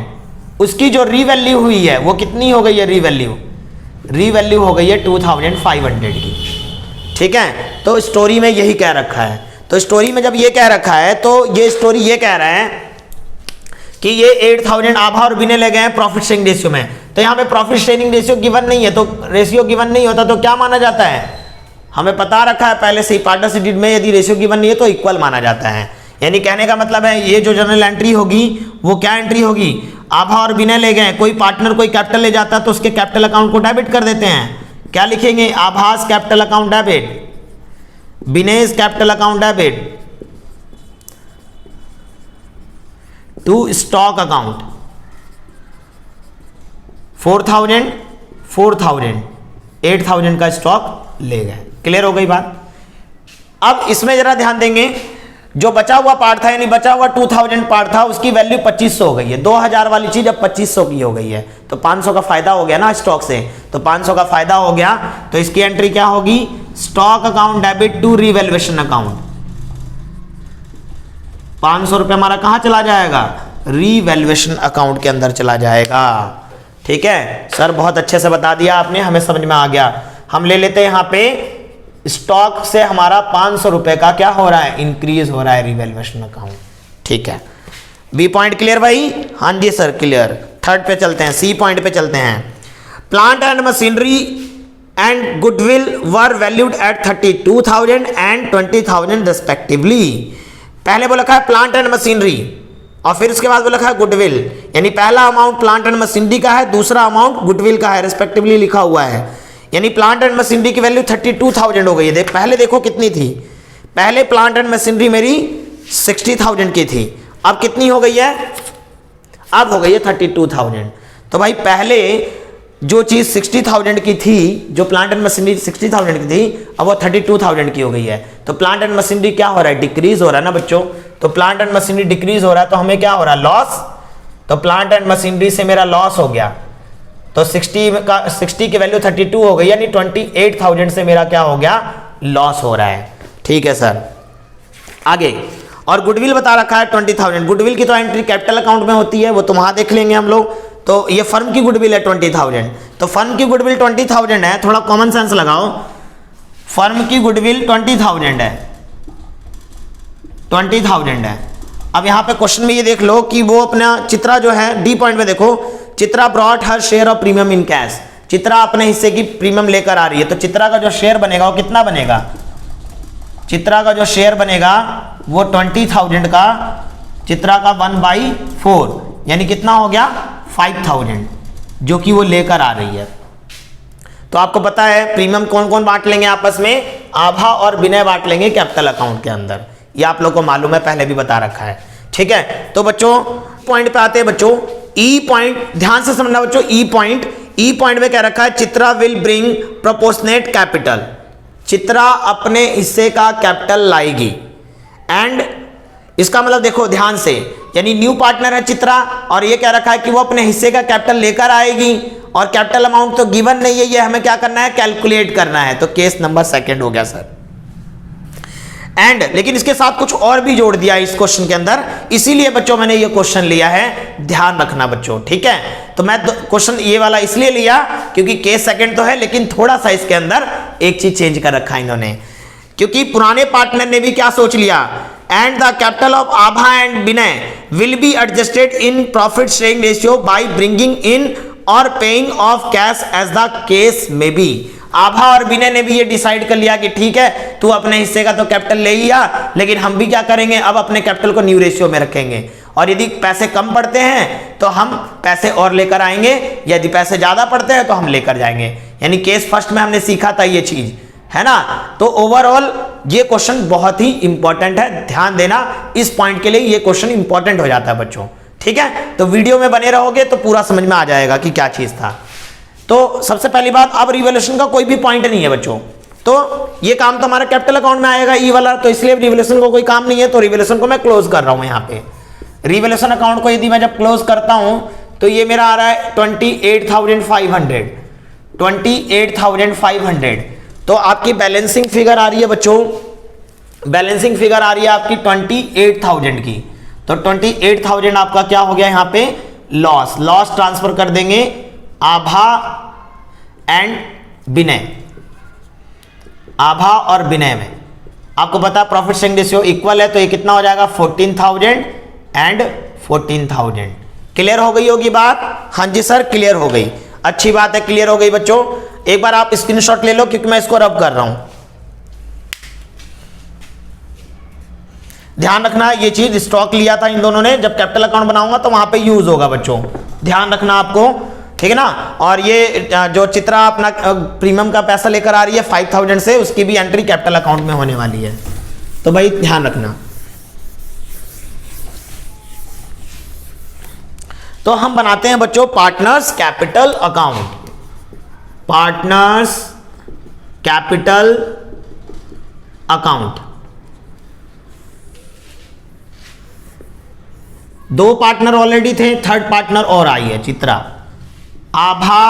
उसकी जो रीवैल्यू हुई है वो कितनी हो गई है, रीवैल्यू हो गई है 2500 की, ठीक है। तो स्टोरी में यही कह रखा है। तो स्टोरी में जब ये कह रखा है तो ये स्टोरी ये कह रहा है कि ये 8000 आभा और विनय ले गए हैं प्रॉफिट शेयरिंग रेशियो में। तो यहाँ पे प्रॉफिट शेयरिंग रेशियो गिवन नहीं है, तो रेशियो गिवन नहीं होता तो क्या माना जाता है, हमें पता रखा है पहले से ही पार्टनरशिप डीड में यदि रेशियो गिवन नहीं है तो इक्वल माना जाता है। यानी कहने का मतलब है ये जो जनरल एंट्री होगी वो क्या एंट्री होगी, आभा और विनय ले गए, कोई पार्टनर कोई कैपिटल ले जाता है तो उसके कैपिटल अकाउंट को डेबिट कर देते हैं। क्या लिखेंगे, Abha's capital account debit, Vinesh capital account debit to stock account 4000 8000 का स्टॉक ले गए। क्लियर हो गई बात। अब इसमें जरा ध्यान देंगे, जो बचा हुआ पार्ट था यानी बचा हुआ 2000 पार्ट था उसकी वैल्यू 2500 हो गई है। 2000 वाली चीज अब 2500 की हो गई है, तो 500 का फायदा हो गया ना स्टॉक से, तो 500 का फायदा हो गया, तो इसकी एंट्री क्या होगी, stock account debit to revaluation account. 500 रुपए हमारा कहां चला जाएगा, रीवैल्यूएशन अकाउंट के अंदर चला जाएगा। ठीक है सर, बहुत अच्छे से बता दिया आपने, हमें समझ में आ गया। हम ले लेते हैं यहां पे स्टॉक से हमारा 500 रुपए का क्या हो रहा है, इंक्रीज हो रहा है रीवैल्यूएशन अकाउंट। ठीक है, बी पॉइंट क्लियर भाई, हाँ जी सर क्लियर। थर्ड पे चलते हैं, सी पॉइंट पे चलते हैं। Plant and machinery and goodwill were valued at 32,000 and 20,000 respectively. पहले बोला है प्लांट एंड मशीनरी और फिर उसके बाद बोला है गुडविल, यानी पहला अमाउंट प्लांट एंड मशीनरी का है, दूसरा अमाउंट गुडविल का है, रेस्पेक्टिवली लिखा हुआ है। यानी प्लांट एंड मशीनरी की वैल्यू 32,000 हो गई है। पहले देखो कितनी थी, पहले प्लांट एंड मशीनरी मेरी 60,000 की थी, अब कितनी हो गई है, अब हो गई है 32,000। तो भाई पहले जो चीज 60,000 की थी, जो प्लांट एंड मशीनरी 60,000 की थी, अब वो 32,000 की हो गई है। तो प्लांट एंड मशीनरी क्या हो रहा है, डिक्रीज हो रहा है ना बच्चों। तो प्लांट एंड मशीनरी डिक्रीज हो रहा है तो हमें क्या हो रहा है, लॉस। तो प्लांट एंड मशीनरी से मेरा लॉस हो गया, तो 60 की वैल्यू 32 हो गई, यानी 28,000 से मेरा क्या हो गया, लॉस हो रहा है। ठीक है सर, आगे। और गुडविल बता रखा है 20,000। गुडविल की तो एंट्री कैपिटल अकाउंट में होती है, वो तो वहां देख लेंगे हम लोग। तो ये फर्म की गुडविल है 20,000, तो फर्म की गुडविल 20,000 है, थोड़ा कॉमन सेंस लगाओ। फर्म की गुडविल 20,000 है, 20,000 है। अब यहाँ पे क्वेश्चन में ये देख लो कि वो अपना चित्रा जो है, डी पॉइंट में देखो, Chitra brought her share of premium in cash. Chitra अपने हिस्से की प्रीमियम लेकर आ रही है, तो चित्रा का जो शेयर बनेगा वो कितना बनेगा, चित्रा का जो शेयर बनेगा वो 20,000 का, चित्रा का 1/4 यानी कितना हो गया 5,000, जो कि वो लेकर आ रही है। तो आपको पता है प्रीमियम कौन कौन बांट लेंगे आपस में, आभा और विनय बांट लेंगे कैपिटल अकाउंट के अंदर, ये आप लोग को मालूम है, पहले भी बता रखा है। ठीक है, तो बच्चों पॉइंट पे आते हैं बच्चों, ई पॉइंट ध्यान से समझना बच्चों। ई पॉइंट में क्या रखा है, Chitra will bring proportionate capital, Chitra अपने हिस्से का कैपिटल लाएगी। एंड इसका मतलब देखो ध्यान से, यानी न्यू पार्टनर है चित्रा, और ये क्या रखा है कि वो अपने हिस्से का कैपिटल लेकर आएगी, और कैपिटल अमाउंट तो गिवन नहीं है, ये हमें क्या करना है, कैलकुलेट करना है। तो केस नंबर 2 हो गया सर। एंड लेकिन इसके साथ कुछ और भी जोड़ दिया इस क्वेश्चन के अंदर, इसीलिए बच्चों मैंने ये क्वेश्चन लिया है, ध्यान रखना बच्चों, ठीक है। तो मैं क्वेश्चन ये वाला इसलिए लिया क्योंकि केस सेकंड तो है, लेकिन थोड़ा सा इसके अंदर एक चीज चेंज कर रखा है इन्होंने, क्योंकि पुराने पार्टनर ने भी क्या सोच लिया, and the capital of Abha and Vinay will be adjusted in profit sharing ratio by bringing in और paying off cash as the case may be. Abha और विनय ने भी ये डिसाइड कर लिया कि ठीक है तू अपने हिस्से का तो कैपिटल ले ही आ, लेकिन हम भी क्या करेंगे, अब अपने कैपिटल को न्यू रेशियो में रखेंगे, और यदि पैसे कम पड़ते हैं तो हम पैसे और लेकर आएंगे, यदि पैसे ज्यादा पड़ते हैं तो हम लेकर जाएंगे। यानी केस फर्स्ट में हमने सीखा था ये चीज, है ना। तो ओवरऑल ये क्वेश्चन बहुत ही इंपॉर्टेंट है, ध्यान देना इस पॉइंट के लिए, ये क्वेश्चन इंपॉर्टेंट हो जाता है बच्चों, ठीक है। तो वीडियो में बने रहोगे तो पूरा समझ में आ जाएगा कि क्या चीज था। तो सबसे पहली बात, अब रिवैल्यूएशन का कोई भी पॉइंट नहीं है बच्चों, तो ये काम तो हमारा कैपिटल अकाउंट में आएगा ई वाला, तो इसलिए रिवैल्यूएशन को कोई काम नहीं है, तो रिवैल्यूएशन को मैं क्लोज कर रहा हूं यहाँ पे। रिवैल्यूएशन अकाउंट को यदि मैं जब क्लोज करता हूं तो ये मेरा आ रहा है 28,500, 28,500। तो आपकी बैलेंसिंग फिगर आ रही है बच्चों, बैलेंसिंग फिगर आ रही है आपकी 28,000 की, तो 28,000 आपका क्या हो गया यहाँ पे, लॉस, लॉस ट्रांसफर कर देंगे आभा एंड विनय, आभा और विनय में। आपको पता है प्रॉफिट शेयरिंग रेशियो इक्वल है, तो ये कितना हो जाएगा 14,000 एंड 14,000। क्लियर हो गई होगी बात? हाँ जी सर क्लियर हो गई, अच्छी बात है, क्लियर हो गई बच्चों। एक बार आप स्क्रीनशॉट ले लो क्योंकि मैं इसको रब कर रहा हूं। ध्यान रखना ये चीज, स्टॉक लिया था इन दोनों ने, जब कैपिटल अकाउंट बनाऊंगा तो वहां पे यूज होगा बच्चों, ध्यान रखना आपको, ठीक है ना। और ये जो चित्रा अपना प्रीमियम का पैसा लेकर आ रही है 5,000 से, उसकी भी एंट्री कैपिटल अकाउंट में होने वाली है, तो भाई ध्यान रखना। तो हम बनाते हैं बच्चों partners capital account, partners capital account. दो पार्टनर ऑलरेडी थे, थर्ड पार्टनर और आई है चित्रा, आभा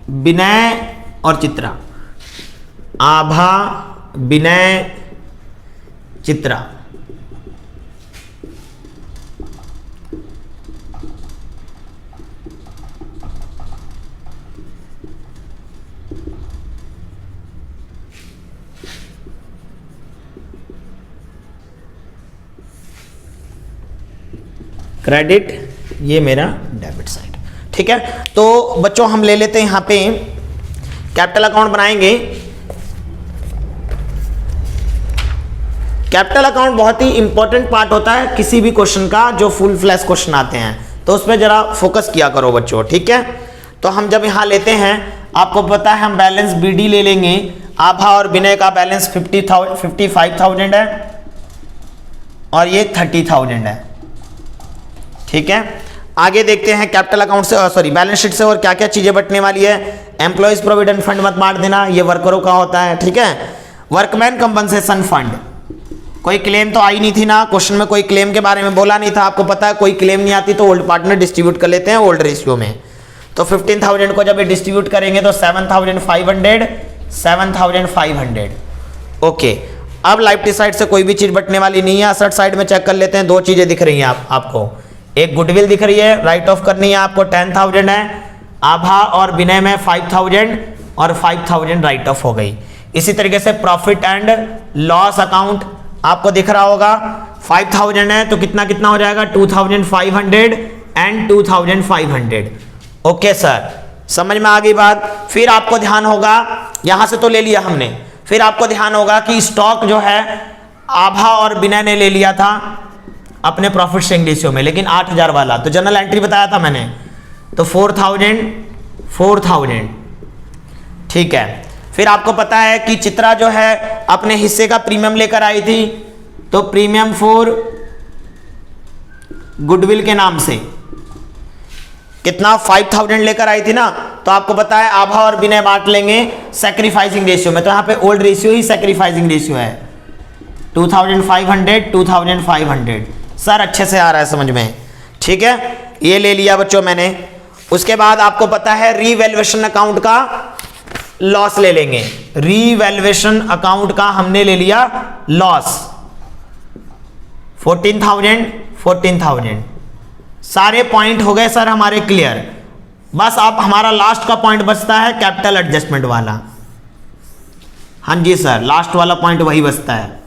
विनय और चित्रा, आभा विनय चित्रा। क्रेडिट, ये मेरा डेबिट साइड, ठीक है। तो बच्चों हम ले लेते हैं यहां पे कैपिटल अकाउंट बनाएंगे। कैपिटल अकाउंट बहुत ही इंपॉर्टेंट पार्ट होता है किसी भी क्वेश्चन का, जो फुल फ्लैश क्वेश्चन आते हैं, तो उसमें जरा फोकस किया करो बच्चों, ठीक है। तो हम जब यहां लेते हैं, आपको पता है हम बैलेंस बीडी ले लेंगे, आभा और विनय का बैलेंस 55,000 है और ये 30,000 है, ठीक है। आगे देखते हैं कैपिटल अकाउंट से, सॉरी बैलेंस शीट से और क्या क्या चीजें बटने वाली है। एम्प्लॉइज प्रोविडेंट फंड मत बांट देना, ये वर्करों का होता है, ठीक है। वर्कमैन कंपनसेशन फंड, कोई क्लेम तो आई नहीं थी ना, क्वेश्चन में कोई क्लेम के बारे में बोला नहीं था, आपको पता है कोई क्लेम नहीं आती तो ओल्ड पार्टनर डिस्ट्रीब्यूट कर लेते हैं ओल्ड रेशियो में। तो 15,000 को जब ये डिस्ट्रीब्यूट करेंगे तो 7,500, 7,500, ओके। अब लाइबिलिटी साइड से कोई भी चीज बटने वाली नहीं है। असेट साइड में चेक कर लेते हैं, दो चीजें दिख रही हैं आपको, एक गुडविल दिख रही है, राइट ऑफ करनी है आपको 10,000 है, आभा और विनय में 5,000 और 5,000 राइट ऑफ हो गई। इसी तरीके से प्रॉफिट एंड लॉस अकाउंट आपको दिख रहा होगा, 5,000 है तो कितना कितना हो जाएगा 2,500 एंड 2,500, ओके सर समझ में आ गई बात। फिर आपको ध्यान होगा, यहां से तो ले लिया हमने, फिर आपको ध्यान होगा कि स्टॉक जो है आभा और विनय ने ले लिया था अपने प्रॉफिट शेयरिंग रेशियो में, लेकिन 8,000 वाला, तो जनरल एंट्री बताया था मैंने, तो 4,000, ठीक है। फिर आपको पता है कि चित्रा जो है अपने हिस्से का प्रीमियम लेकर आई थी, तो प्रीमियम फॉर गुडविल के नाम से कितना 5,000 लेकर आई थी ना, तो आपको पता है आभा और विनय बांट लेंगे सैक्रिफाइसिंग रेशियो में, तो यहां पे ओल्ड रेशियो ही सैक्रिफाइसिंग रेशियो है, 2,500, 2,500। सर अच्छे से आ रहा है समझ में, ठीक है, ये ले लिया बच्चों मैंने। उसके बाद आपको पता है रीवैल्यूएशन अकाउंट का लॉस ले लेंगे, रीवैल्यूएशन अकाउंट का हमने ले लिया लॉस 14,000 सारे पॉइंट हो गए सर हमारे क्लियर। बस अब हमारा लास्ट का पॉइंट बचता है कैपिटल एडजस्टमेंट वाला। हाँ जी सर, लास्ट वाला पॉइंट वही बचता है।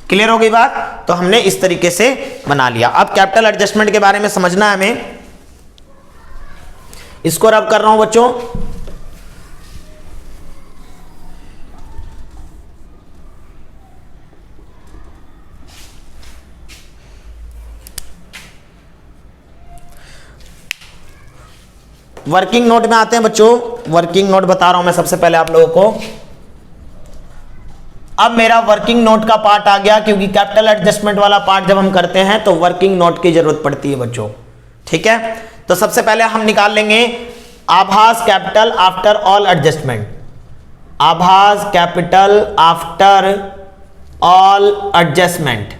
क्लियर हो गई बात? तो हमने इस तरीके से बना लिया। अब कैपिटल एडजस्टमेंट के बारे में समझना है हमें। इसको रब कर रहा हूं बच्चों। वर्किंग नोट में आते हैं बच्चों। वर्किंग नोट बता रहा हूं मैं सबसे पहले आप लोगों को। अब मेरा वर्किंग नोट का पार्ट आ गया, क्योंकि कैपिटल एडजस्टमेंट वाला पार्ट जब हम करते हैं तो वर्किंग नोट की जरूरत पड़ती है बच्चों। ठीक है, तो सबसे पहले हम निकाल लेंगे आभास कैपिटल आफ्टर ऑल एडजस्टमेंट। आभास कैपिटल आफ्टर ऑल एडजस्टमेंट,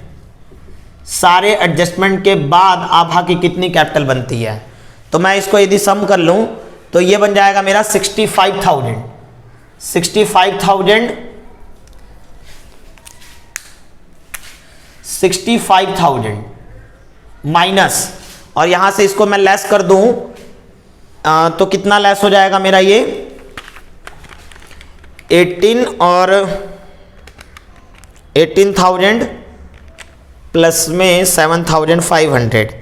सारे एडजस्टमेंट के बाद आभा की कितनी कैपिटल बनती है। तो मैं इसको यदि सम कर लूं तो ये बन जाएगा मेरा 65,000 माइनस, और यहां से इसको मैं लेस कर दूं तो कितना लेस हो जाएगा मेरा ये 18 और 18,000 प्लस में 7,500,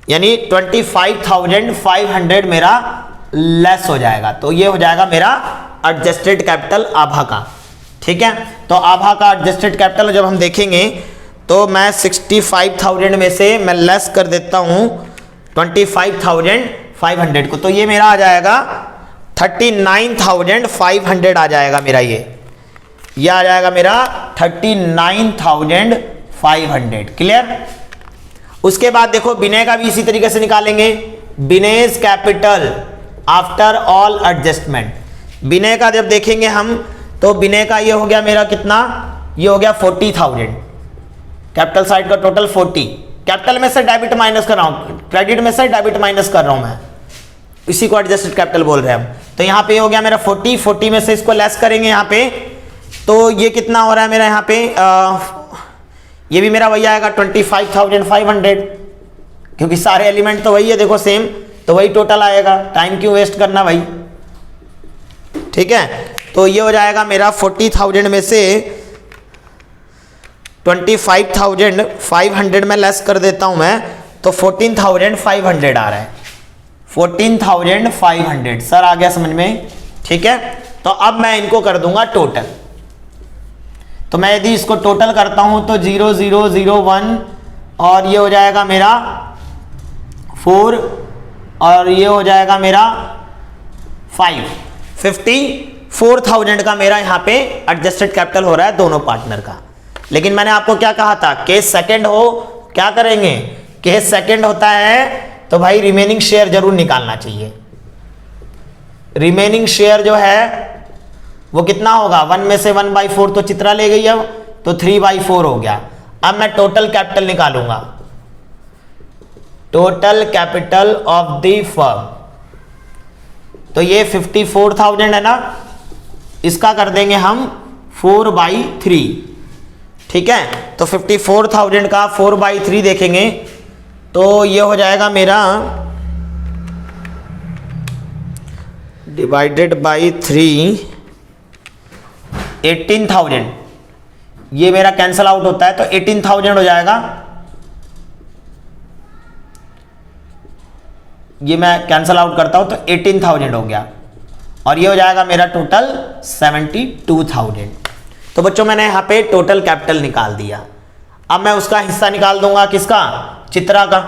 यानी 25,500 मेरा लेस हो जाएगा। तो ये हो जाएगा मेरा एडजस्टेड कैपिटल आभा का। ठीक है, तो आभा का एडजस्टेड कैपिटल जब हम देखेंगे तो मैं 65,000 में से मैं लेस कर देता हूं 25,500 को, तो ये मेरा आ जाएगा 39,500 आ जाएगा मेरा। ये आ जाएगा मेरा 39,500। क्लियर? उसके बाद देखो विनय का भी इसी तरीके से निकालेंगे। Vinesh capital after all adjustment, विनय का जब देखेंगे हम तो विनय का ये हो गया मेरा कितना, ये हो गया 40,000। कैपिटल साइड का टोटल 40, कैपिटल में से डेबिट माइनस कर रहा हूं, क्रेडिट में से डेबिट माइनस कर रहा हूं मैं, इसी को एडजस्टेड कैपिटल बोल रहे हैं हम। तो यहां पे हो गया मेरा 40 में से इसको लेस करेंगे यहां पे, तो ये कितना हो रहा है मेरा यहां पे ये भी मेरा वही आएगा 25,500, क्योंकि सारे एलिमेंट तो वही है देखो सेम, तो वही टोटल आएगा, टाइम क्यों वेस्ट करना भाई। ठीक है, तो ये हो जाएगा मेरा 40,000 में से 25,500 में लेस कर देता हूं मैं, तो 14,500 आ रहा है। 14,500 सर आ गया समझ में? ठीक है, तो अब मैं इनको कर दूंगा टोटल। तो मैं यदि इसको टोटल करता हूं तो 0001 और ये हो जाएगा मेरा 4 और ये हो जाएगा मेरा 5, 54,000 का मेरा यहां पे एडजस्टेड कैपिटल हो रहा है दोनों पार्टनर का। लेकिन मैंने आपको क्या कहा था, केस सेकंड हो क्या करेंगे, केस सेकंड होता है तो भाई रिमेनिंग शेयर जरूर निकालना चाहिए। रिमेनिंग शेयर जो है वो कितना होगा, 1 में से 1/4 तो चित्रा ले गई, अब तो 3/4 हो गया। अब मैं टोटल कैपिटल निकालूंगा, total capital of the firm, तो ये 54,000 है ना, इसका कर देंगे हम 4/3। ठीक है, तो 54,000 का 4/3 देखेंगे तो ये हो जाएगा मेरा डिवाइडेड बाई 3 18,000, ये मेरा कैंसल आउट होता है तो 18,000 हो जाएगा। ये मैं कैंसल आउट करता हूं तो 18,000 हो गया और ये हो जाएगा मेरा टोटल 72,000। तो बच्चों मैंने यहां पे टोटल कैपिटल निकाल दिया। अब मैं उसका हिस्सा निकाल दूंगा, किसका, चित्रा का।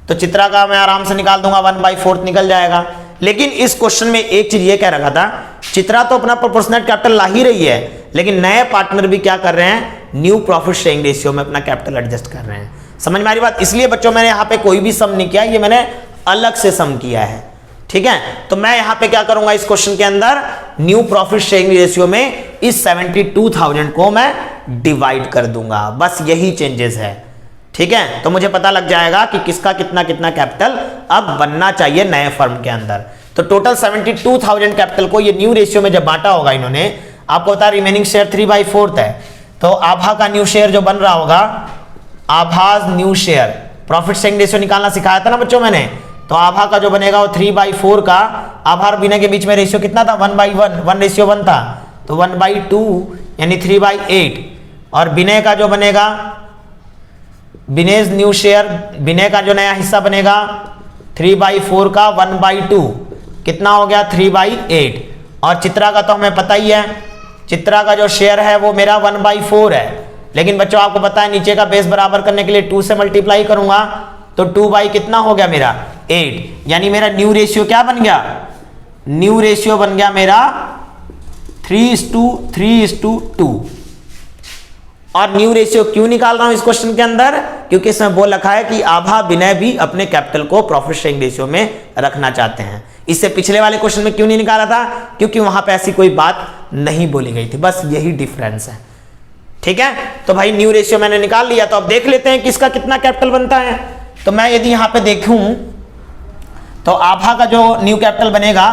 तो चित्रा का मैं आराम से निकाल दूंगा, 1/4 निकल जाएगा। लेकिन इस क्वेश्चन में एक चीज ये कह रखा था, चित्रा तो अपना प्रोपोर्शनेट कैपिटल ला ही रही है, लेकिन नए पार्टनर भी क्या कर रहे हैं, न्यू प्रॉफिट शेयरिंग रेशियो में अपना कैपिटल एडजस्ट कर रहे हैं। समझ में आ रही बात? इसलिए बच्चों मैंने यहाँ पे कोई भी सम नहीं किया, ये मैंने अलग से सम किया है। ठीक है, तो मैं यहाँ पे क्या करूंगा, इस क्वेश्चन के अंदर न्यू प्रॉफिट शेयरिंग रेशियो में इस 72,000 को मैं डिवाइड कर दूंगा, बस यही चेंजेस है। ठीक है, तो मुझे पता लग जाएगा कि किसका कितना कितना कैपिटल अब बनना चाहिए नए फर्म के अंदर। तो टोटल 72,000 कैपिटल को ये न्यू रेशियो में जब बांटा होगा इन्होंने, आपको पता है रिमेनिंग शेयर 3/4 है, तो आभा का न्यू शेयर जो बन रहा होगा, Abha's new share, profit sharing ratio निकालना सिखाया था ना बच्चों मैंने, तो आभा का जो बनेगा वो 3/4 का, आभा और विनय के बीच में रेशियो कितना था 1/1, 1:1 था, तो 1/2 यानी 3/8, और विनय का जो बनेगा, विनेश न्यू शेयर, विनय का जो नया हिस्सा बनेगा 3/4 का 1/2 कितना हो गया 3/8, और चित्रा का तो हमें पता ही है, चित्रा का जो शेयर है वो मेरा 1/4 है, लेकिन बच्चों आपको पता है नीचे का बेस बराबर करने के लिए 2 से मल्टीप्लाई करूंगा, तो 2 कितना हो गया मेरा 8, यानी मेरा न्यू रेशियो क्या बन गया, न्यू रेशियो बन गया मेरा 3:2। और न्यू रेशियो क्यों निकाल रहा हूं इस क्वेश्चन के अंदर, क्योंकि इसमें बोल रखा है कि आभा विनय भी अपने कैपिटल को प्रॉफिट शेयरिंग रेशियो में रखना चाहते हैं। इससे पिछले वाले क्वेश्चन में क्यों नहीं निकाला था, क्योंकि वहां पे ऐसी कोई बात नहीं बोली गई थी, बस यही डिफरेंस है। ठीक है, तो भाई न्यू रेशियो मैंने निकाल लिया, तो अब देख लेते हैं कि इसका कितना कैपिटल बनता है। तो मैं यदि यहां पे देखूं तो आभा का जो न्यू कैपिटल बनेगा,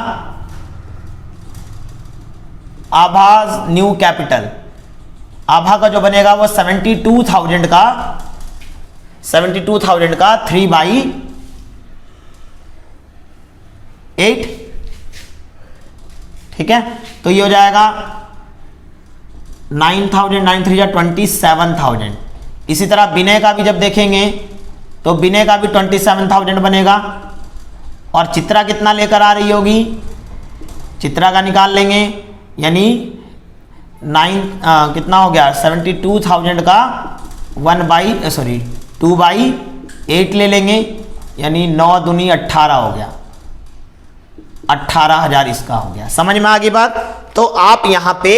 आभाज न्यू कैपिटल, आभा का जो बनेगा वो 72,000 का 3/8, ठीक है, तो ये हो जाएगा 9,000, 9 3 27,000। इसी तरह विनय का भी जब देखेंगे तो विनय का भी 27,000 बनेगा, और चित्रा कितना लेकर आ रही होगी, चित्रा का निकाल लेंगे, यानी कितना हो गया 72,000 का 2/8 ले लेंगे, यानी 9 दूनी 18 हो गया, 18,000 इसका हो गया। समझ में आ गई बात। तो आप यहाँ पे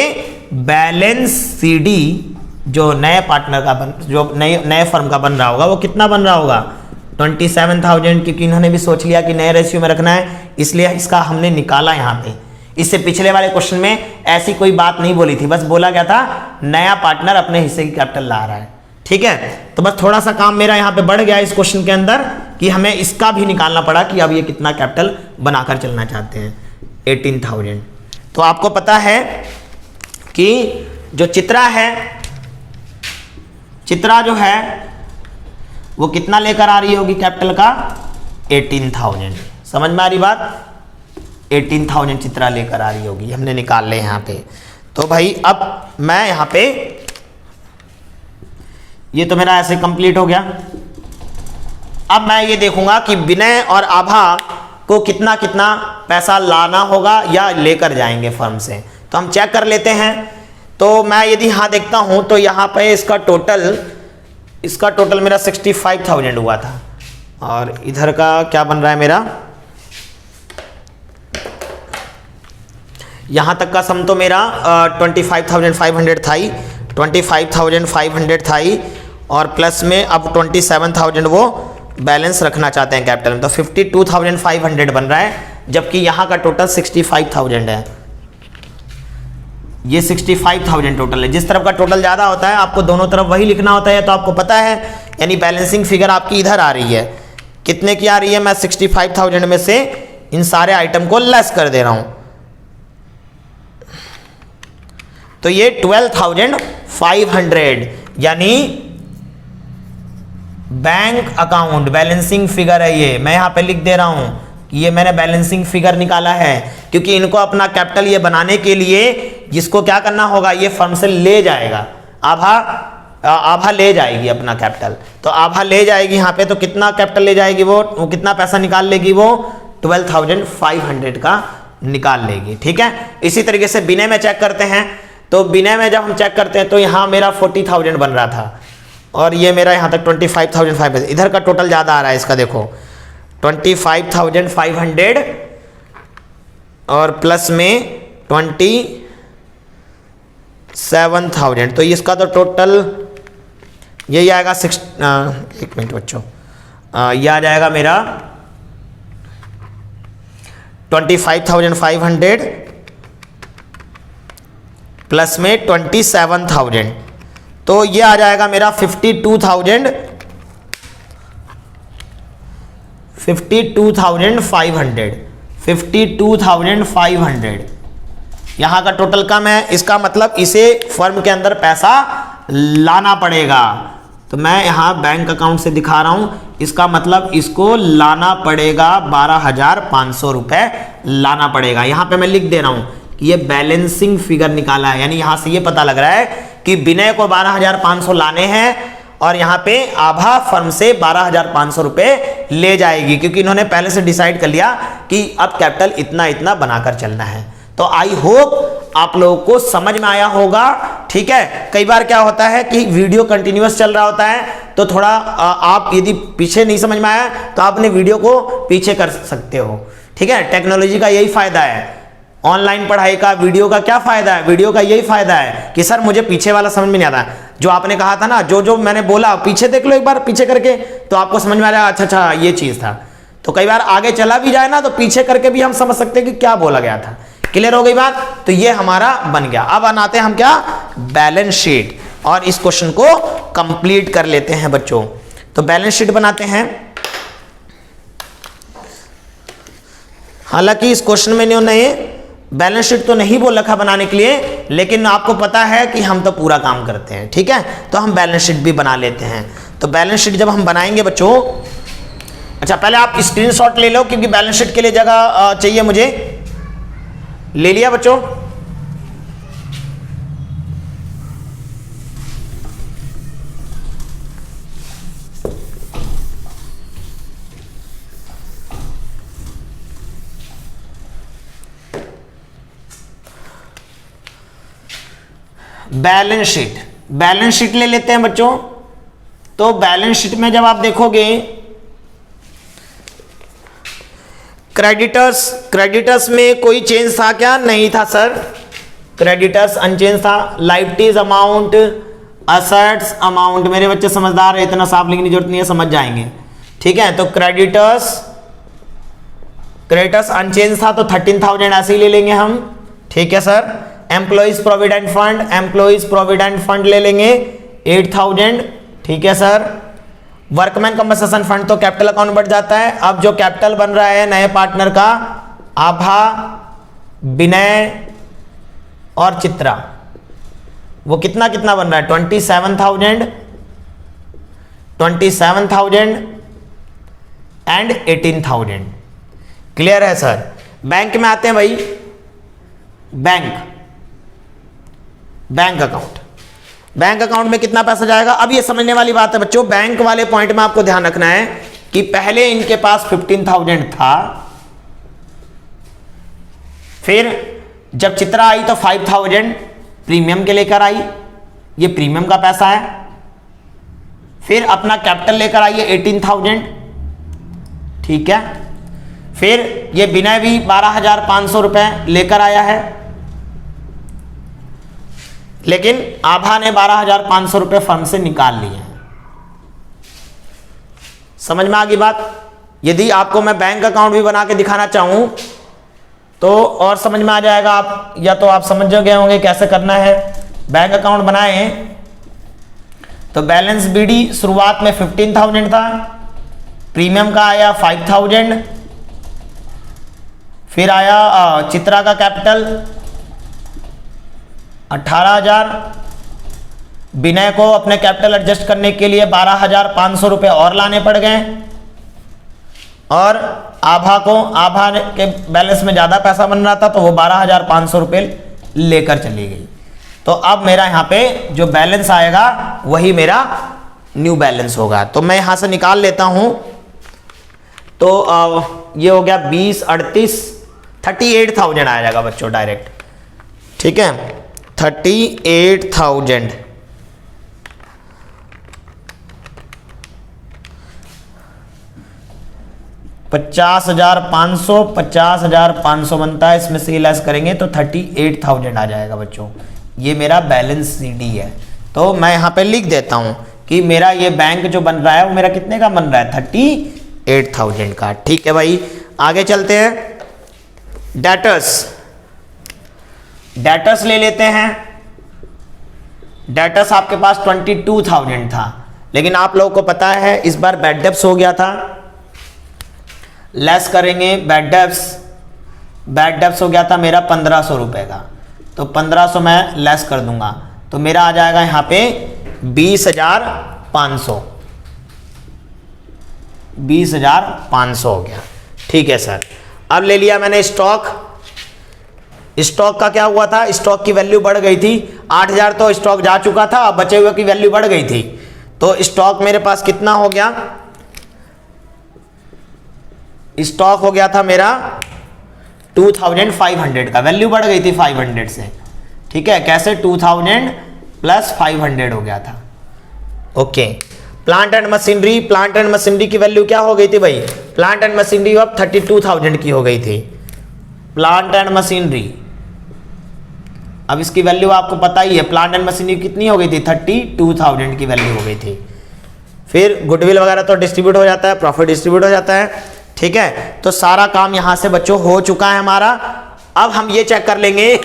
बैलेंस सीडी जो नए पार्टनर का जो नए फर्म का बन रहा होगा वो कितना बन रहा होगा 27,000, क्योंकि इन्होंने भी सोच लिया कि नए रेशियो में रखना है, इसलिए इसका हमने निकाला यहाँ पे। इससे पिछले वाले क्वेश्चन में ऐसी कोई बात नहीं बोली थी, बस बोला गया था नया पार्टनर अपने हिस्से की कैपिटल ला रहा है। ठीक है, तो बस थोड़ा सा काम मेरा यहाँ पे बढ़ गया इस क्वेश्चन के अंदर कि हमें इसका भी निकालना पड़ा कि अब ये कितना कैपिटल बनाकर चलना चाहते हैं, 18,000। तो आपको पता है कि जो चित्रा है, चित्रा जो है वो कितना लेकर आ रही होगी कैपिटल का 18,000। समझ में आ रही बात, 18,000 चित्रा लेकर आ रही होगी, हमने निकाल ले यहाँ पे। तो भाई अब मैं यहाँ पे, ये तो मेरा ऐसे कंप्लीट हो गया। अब मैं ये देखूंगा कि विनय और आभा को कितना कितना पैसा लाना होगा या लेकर जाएंगे फर्म से, तो हम चेक कर लेते हैं। तो मैं यदि यहाँ देखता हूँ तो यहाँ पे इसका टोटल मेरा 65,000 हुआ था, और इधर का क्या बन रहा है मेरा, यहाँ तक का सम तो मेरा 25,500 था ही, 25,500 था ही, और प्लस में अब 27,000 वो बैलेंस रखना चाहते हैं कैपिटल में, तो 52,500 बन रहा है, जबकि यहाँ का टोटल 65,000 है। ये 65,000 टोटल है। जिस तरफ का टोटल ज़्यादा होता है आपको दोनों तरफ वही लिखना होता है, तो आपको पता है, यानी बैलेंसिंग फिगर आपकी इधर आ रही है, कितने की आ रही है, मैं 65,000 में से इन सारे आइटम को लेस कर दे रहा हूँ, तो ये 12,500, यानी बैंक अकाउंट बैलेंसिंग फिगर है ये, मैं यहाँ पे लिख दे रहा हूँ कि ये मैंने बैलेंसिंग फिगर निकाला है, क्योंकि इनको अपना कैपिटल ये बनाने के लिए जिसको क्या करना होगा, ये फर्म से ले जाएगा, आभा ले जाएगी अपना कैपिटल, तो आभा ले जाएगी यहाँ पे, तो कितना कैपिटल ले जाएगी वो कितना पैसा निकाल लेगी, वो 12,500 का निकाल लेगी। ठीक है, इसी तरीके से विनय में चेक करते हैं, तो विनय में जब हम चेक करते हैं तो यहाँ मेरा 40,000 बन रहा था, और ये मेरा यहाँ तक 25,500, इधर का टोटल ज़्यादा आ रहा है इसका, देखो 25,500 और प्लस में 27,000, तो इसका तो टोटल यही आएगा 1 मिनट बच्चों, ये आ जाएगा मेरा 25,500 प्लस में 27,000, तो ये आ जाएगा मेरा 52,000 52,500, 52,500 यहाँ का टोटल कम है, इसका मतलब इसे फर्म के अंदर पैसा लाना पड़ेगा। तो मैं यहाँ बैंक अकाउंट से दिखा रहा हूँ, इसका मतलब इसको लाना पड़ेगा 12,500 रुपए लाना पड़ेगा। यहाँ पे मैं लिख दे रहा हूँ कि ये बैलेंसिंग फिगर निकाला है, यानी यहाँ से ये पता लग रहा है कि विनय को 12,500 लाने हैं और यहाँ पे आभा फर्म से 12,500 रुपए ले जाएगी, क्योंकि इन्होंने पहले से डिसाइड कर लिया कि अब कैपिटल इतना इतना बनाकर चलना है। तो आई होप आप लोगों को समझ में आया होगा। ठीक है, कई बार क्या होता है कि वीडियो कंटिन्यूअस चल रहा होता है, तो थोड़ा आप यदि पीछे नहीं समझ में आया तो आप अपने वीडियो को पीछे कर सकते हो। ठीक है, टेक्नोलॉजी का यही फायदा है, ऑनलाइन पढ़ाई का वीडियो का क्या फायदा है, वीडियो का यही फायदा है कि सर मुझे पीछे वाला समझ में नहीं आता। जो आपने कहा था ना, जो मैंने बोला पीछे देख लो एक बार पीछे करके, तो आपको समझ में आ रहा है अच्छा ये चीज था। तो कई बार आगे चला भी जाए ना तो पीछे करके भी हम समझ सकते हैं कि क्या बोला गया था। क्लियर हो गई बात? तो ये हमारा बन गया। अब आते हैं हम क्या, बैलेंस शीट, और इस क्वेश्चन को कंप्लीट कर लेते हैं बच्चों। तो बैलेंस शीट बनाते हैं। हालांकि इस क्वेश्चन में इन्होंने बैलेंस शीट तो नहीं बोल रखा बनाने के लिए, लेकिन आपको पता है कि हम तो पूरा काम करते हैं। ठीक है, तो हम बैलेंस शीट भी बना लेते हैं। तो बैलेंस शीट जब हम बनाएंगे बच्चों, अच्छा पहले आप स्क्रीनशॉट ले लो, क्योंकि बैलेंस शीट के लिए जगह चाहिए मुझे। ले लिया बच्चों? बैलेंस शीट, बैलेंस शीट ले लेते हैं बच्चों। तो बैलेंस शीट में जब आप देखोगे, क्रेडिटर्स में कोई चेंज था क्या? नहीं था सर, क्रेडिटर्स अनचेंज था। लायबिलिटीज अमाउंट, असेट्स अमाउंट, मेरे बच्चे समझदार है, इतना साफ लिखने की जरूरत नहीं है, समझ जाएंगे। ठीक है, तो क्रेडिटर्स अनचेंज था, तो 13,000 ऐसे ही ले लेंगे हम। ठीक है सर। एम्प्लॉइज प्रोविडेंट फंड ले लेंगे 8,000। ठीक है सर। वर्कमैन कंपनसेशन फंड तो कैपिटल अकाउंट बढ़ जाता है। अब जो कैपिटल बन रहा है नए पार्टनर का, आभा, विनय और चित्रा, वो कितना कितना बन रहा है? 27,000 एंड 18,000। क्लियर है सर। बैंक में आते हैं भाई, बैंक अकाउंट में कितना पैसा जाएगा? अब ये समझने वाली बात है बच्चों, बैंक वाले पॉइंट में आपको ध्यान रखना है कि पहले इनके पास 15,000 था, फिर जब चित्रा आई तो 5,000 प्रीमियम के लेकर आई, ये प्रीमियम का पैसा है। फिर अपना कैपिटल लेकर आई है 18,000। ठीक है। फिर ये विनय भी 12,500 रुपए लेकर आया है, लेकिन आभा ने 12,500 रुपए फर्म से निकाल लिए हैं। समझ में आ गई बात? यदि आपको मैं बैंक अकाउंट भी बना के दिखाना चाहूं तो और समझ में आ जाएगा, आप या तो आप समझ गए होंगे कैसे करना है। बैंक अकाउंट बनाए तो बैलेंस बीडी शुरुआत में 15,000 था, प्रीमियम का आया 5,000, फिर आया चित्रा का कैपिटल 18,000, विनय को अपने कैपिटल एडजस्ट करने के लिए 12,500 रुपए और लाने पड़ गए, और आभा के बैलेंस में ज्यादा पैसा बन रहा था तो वो 12,500 रुपए लेकर चली गई। तो अब मेरा यहाँ पे जो बैलेंस आएगा वही मेरा न्यू बैलेंस होगा। तो मैं यहां से निकाल लेता हूं। तो ये हो गया 20, 38, 38,000 आ जाएगा बच्चों डायरेक्ट। ठीक है, 38,000। $50,500 बनता है, इसमें से लेस करेंगे तो 38,000 आ जाएगा बच्चों। ये मेरा बैलेंस सीडी है। तो मैं यहां पे लिख देता हूं कि मेरा ये बैंक जो बन रहा है वो मेरा कितने का बन रहा है? 38,000 का। ठीक है भाई, आगे चलते हैं। डेटर्स ले लेते हैं। डेटर्स आपके पास 22,000 था, लेकिन आप लोगों को पता है इस बार बैड डेब्ट्स हो गया था, लेस करेंगे बैड डेब्ट्स हो गया था मेरा 1500 रुपये का, तो 1500 मैं लेस कर दूंगा तो मेरा आ जाएगा यहाँ पे 20,500 हो गया। ठीक है सर। अब ले लिया मैंने स्टॉक का क्या हुआ था, स्टॉक की वैल्यू बढ़ गई थी 8,000, तो स्टॉक जा चुका था, अब बचे हुए की वैल्यू बढ़ गई थी, तो स्टॉक मेरे पास कितना हो गया, स्टॉक हो गया था मेरा 2,500 का, वैल्यू बढ़ गई थी 500 से। ठीक है, कैसे 2000 प्लस 500 हो गया था। ओके, प्लांट एंड मशीनरी की वैल्यू क्या हो गई थी भाई, प्लांट एंड मशीनरी अब 32,000 की हो गई थी। प्लांट एंड मशीनरी, अब इसकी वैल्यू आपको पता ही है, प्लांट एंड मशीनरी कितनी हो गई थी, 32,000 की वैल्यू हो गई थी। फिर गुडविल वगैरह तो डिस्ट्रीब्यूट हो जाता है, प्रॉफिट डिस्ट्रीब्यूट हो जाता है। ठीक है, तो सारा काम यहां से बच्चों हो चुका है हमारा। अब हम ये चेक कर लेंगे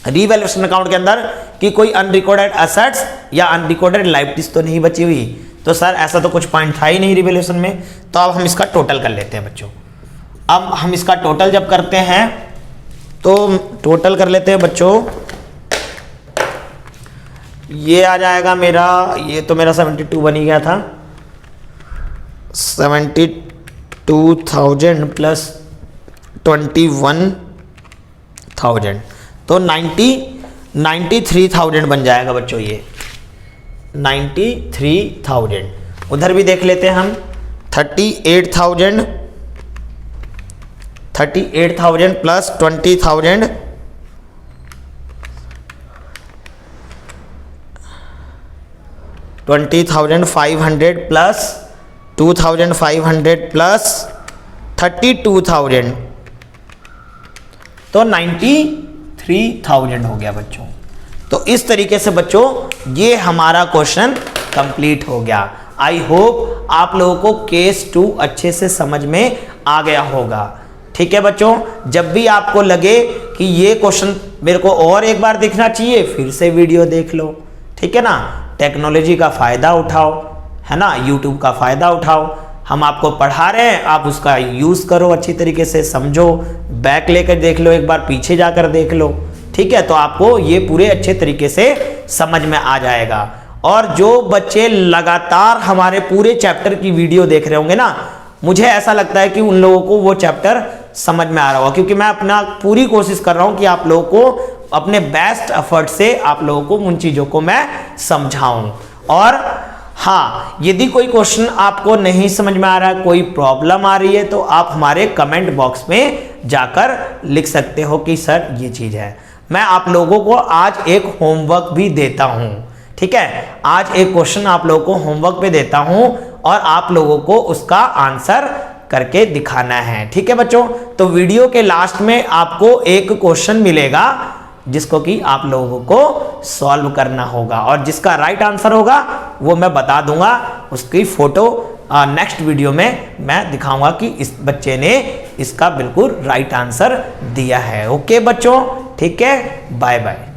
रीवैल्यूएशन अकाउंट के अंदर कि कोई अनरिकॉर्डेड एसेट्स या अनरिकॉर्डेड लायबिलिटीज तो नहीं बची हुई। तो सर ऐसा तो कुछ पॉइंट था ही नहीं रीवैल्यूएशन में, तो अब हम इसका टोटल कर लेते हैं बच्चों। अब हम इसका टोटल जब करते हैं तो टोटल कर लेते हैं बच्चों, ये आ जाएगा मेरा, ये तो मेरा 72 बनी गया था, 72,000 प्लस 21,000 तो 93,000 बन जाएगा बच्चों, ये 93,000। उधर भी देख लेते हैं हम, 38,000 प्लस 20,000 20,500 प्लस 2,500 प्लस 32,000 तो 93,000 हो गया बच्चों। तो इस तरीके से बच्चों ये हमारा क्वेश्चन कंप्लीट हो गया। आई होप आप लोगों को केस 2 अच्छे से समझ में आ गया होगा। ठीक है बच्चों, जब भी आपको लगे कि ये क्वेश्चन मेरे को और एक बार देखना चाहिए, फिर से वीडियो देख लो। ठीक है ना, टेक्नोलॉजी का फायदा उठाओ, है ना, यूट्यूब का फायदा उठाओ। हम आपको पढ़ा रहे हैं, आप उसका यूज करो, अच्छी तरीके से समझो, बैक लेकर देख लो, एक बार पीछे जाकर देख लो। ठीक है, तो आपको ये पूरे अच्छे तरीके से समझ में आ जाएगा। और जो बच्चे लगातार हमारे पूरे चैप्टर की वीडियो देख रहे होंगे ना, मुझे ऐसा लगता है कि उन लोगों को वो चैप्टर समझ में आ रहा होगा, क्योंकि मैं अपना पूरी कोशिश कर रहा हूं कि आप लोगों को अपने बेस्ट एफर्ट से आप लोगों को उन चीजों को मैं समझाऊं। और हाँ, यदि कोई क्वेश्चन आपको नहीं समझ में आ रहा है, कोई प्रॉब्लम आ रही है, तो आप हमारे कमेंट बॉक्स में जाकर लिख सकते हो कि सर ये चीज है। मैं आप लोगों को आज एक होमवर्क भी देता हूं। ठीक है, आज एक क्वेश्चन आप लोगों को होमवर्क पे देता हूं और आप लोगों को उसका आंसर करके दिखाना है। ठीक है बच्चों, तो वीडियो के लास्ट में आपको एक क्वेश्चन मिलेगा जिसको कि आप लोगों को सॉल्व करना होगा, और जिसका राइट आंसर होगा वो मैं बता दूंगा, उसकी फोटो नेक्स्ट वीडियो में मैं दिखाऊंगा कि इस बच्चे ने इसका बिल्कुल राइट आंसर दिया है। ओके बच्चों, ठीक है, बाय बाय।